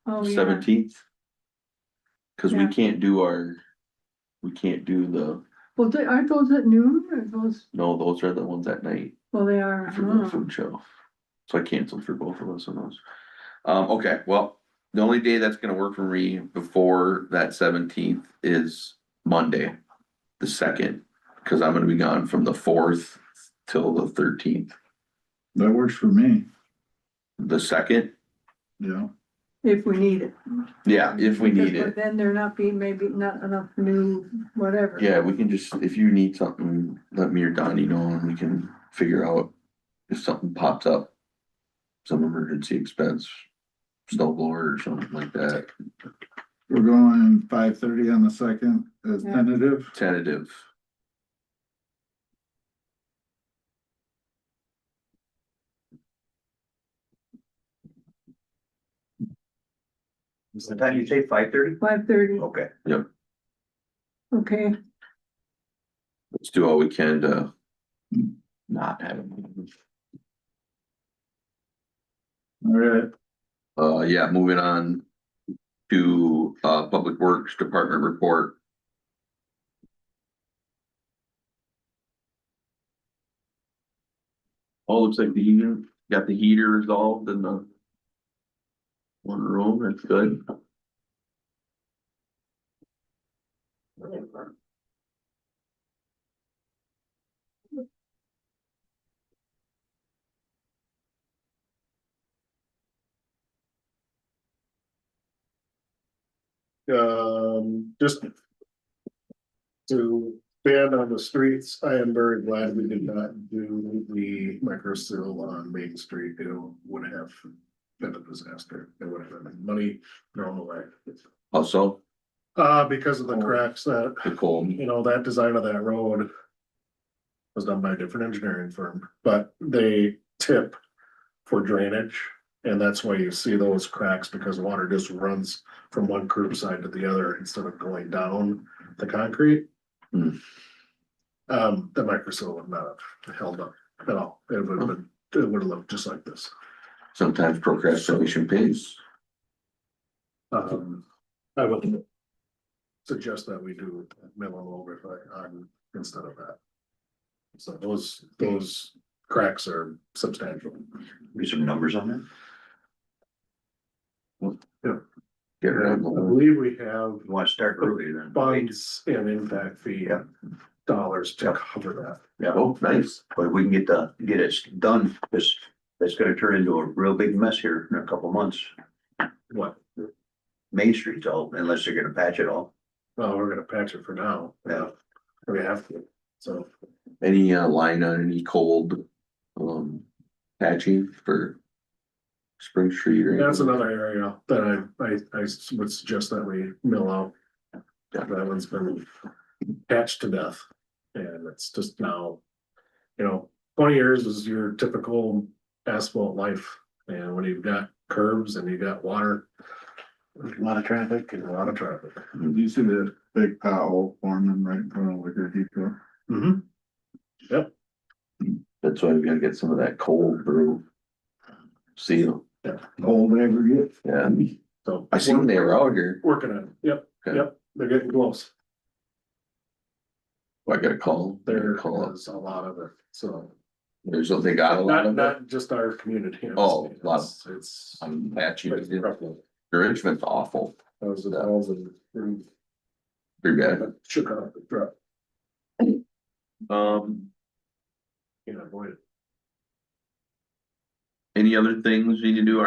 Oh, yeah. 17th. Cause we Yeah. can't do the, Well, aren't those at noon or those, no, those are the ones at night well, they are. for the Oh. food show. So I canceled for both of us on those. Okay, well, the only day that's gonna work for me before that 17th is Monday, the 2nd. Cause I'm gonna be gone from the 4th till the 13th. that works for me, The 2nd, yeah. If we need it. yeah, if we need Because it. then there not be, maybe not enough new, whatever. Yeah, we can just, if you need something, let me or Donnie know and we can figure out if something pops up. Some emergency expense, snow blower or something like that, We're going 5:30 on the 2nd as Yeah. tentative. tentative. what time you say, 5:30? 5:30, Okay, okay. Let's do all we can to not have it. All right, Yeah, moving on to, Public Works Department report. Oh, looks like got the heater resolved and the One room, that's good. Just to stand on the streets, I am very glad we did not do the micro seal on Main Street. It would have been a disaster. It would have been money thrown away. Also, Because of the cracks that, the cold, you know, that design of that road was done by a different engineering firm, but they tip for drainage. And that's why you see those cracks, because water just runs from one curb side to the other instead of going down the concrete. Hmm. The microsil would not have held up at all. It would have been, it would have looked just like this. sometimes procrastination pays. I would suggest that we do minimum overlay on instead of that. So those cracks are substantial. Be some numbers on that. Get rid I of them. believe we have You wanna start early then? funds and impact fee dollars to cover that. Yeah, Oh, nice. but we can get it done, because that's gonna turn into a real big mess here in a couple months. What? Main Street's all, unless they're gonna patch it all. Well, we're gonna patch it for now. Yeah. We have to, so. Any line on any cold patching for Spring Street or? That's anything? another area that I would suggest that we mill out. Yeah. That one's been patched to death. And it's just now, 20 years is your typical asphalt life. And when you've got curbs and you've got water, there's a lot of traffic and a lot of traffic. Do you see the big pothole forming right in front of Liquor Depot? Mm-hmm. That's why we gotta get some of that cold brew seal. Old aggregate? Yeah, So. I seen they were out here. Working on it. Yep, Okay. yep. They're getting close. I gotta call. There Call up. is a lot of it, so. There's, they got a lot Not, of it. not just our community. Oh, a lot of- It's. I'm patching it's it. prevalent. Richmond's awful. Those are the calls and Pretty bad. shook off the truck, can't avoid it. Any other things you need to do?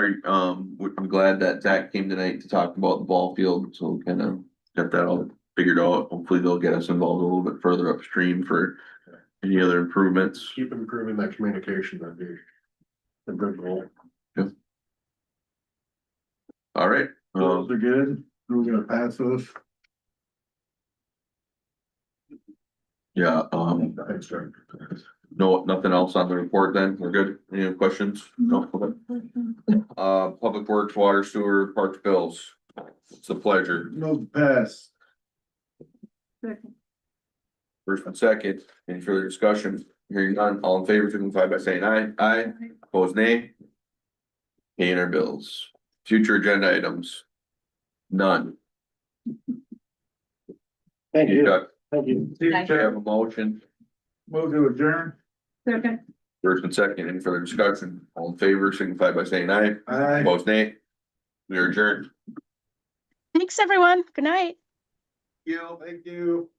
We're glad that Zach came tonight to talk about the ball field, so we kind of got that all figured out. Hopefully they'll get us involved a little bit further upstream for any other improvements. Keep improving that communication, that'd be a good goal. All right, Those are good. We're gonna pass those. yeah, Thanks, Jack. no, nothing else on the report then? We're good? Any other questions? No. Okay. Public Works, Water, Sewer, Parks, Bills. It's a pleasure. Move pass. Second. First and second, any further discussion? Hearing none, all in favor, signify by saying aye. Aye, opposed nay. Paying our bills. Future agenda items. None. Thank you, Chuck, thank you. do you have a motion? Move to adjourn. Second. First and second, any further discussion? All in favor, signify by saying aye. Aye. Opposed nay. We are adjourned. Thanks, everyone. Good night. Thank you.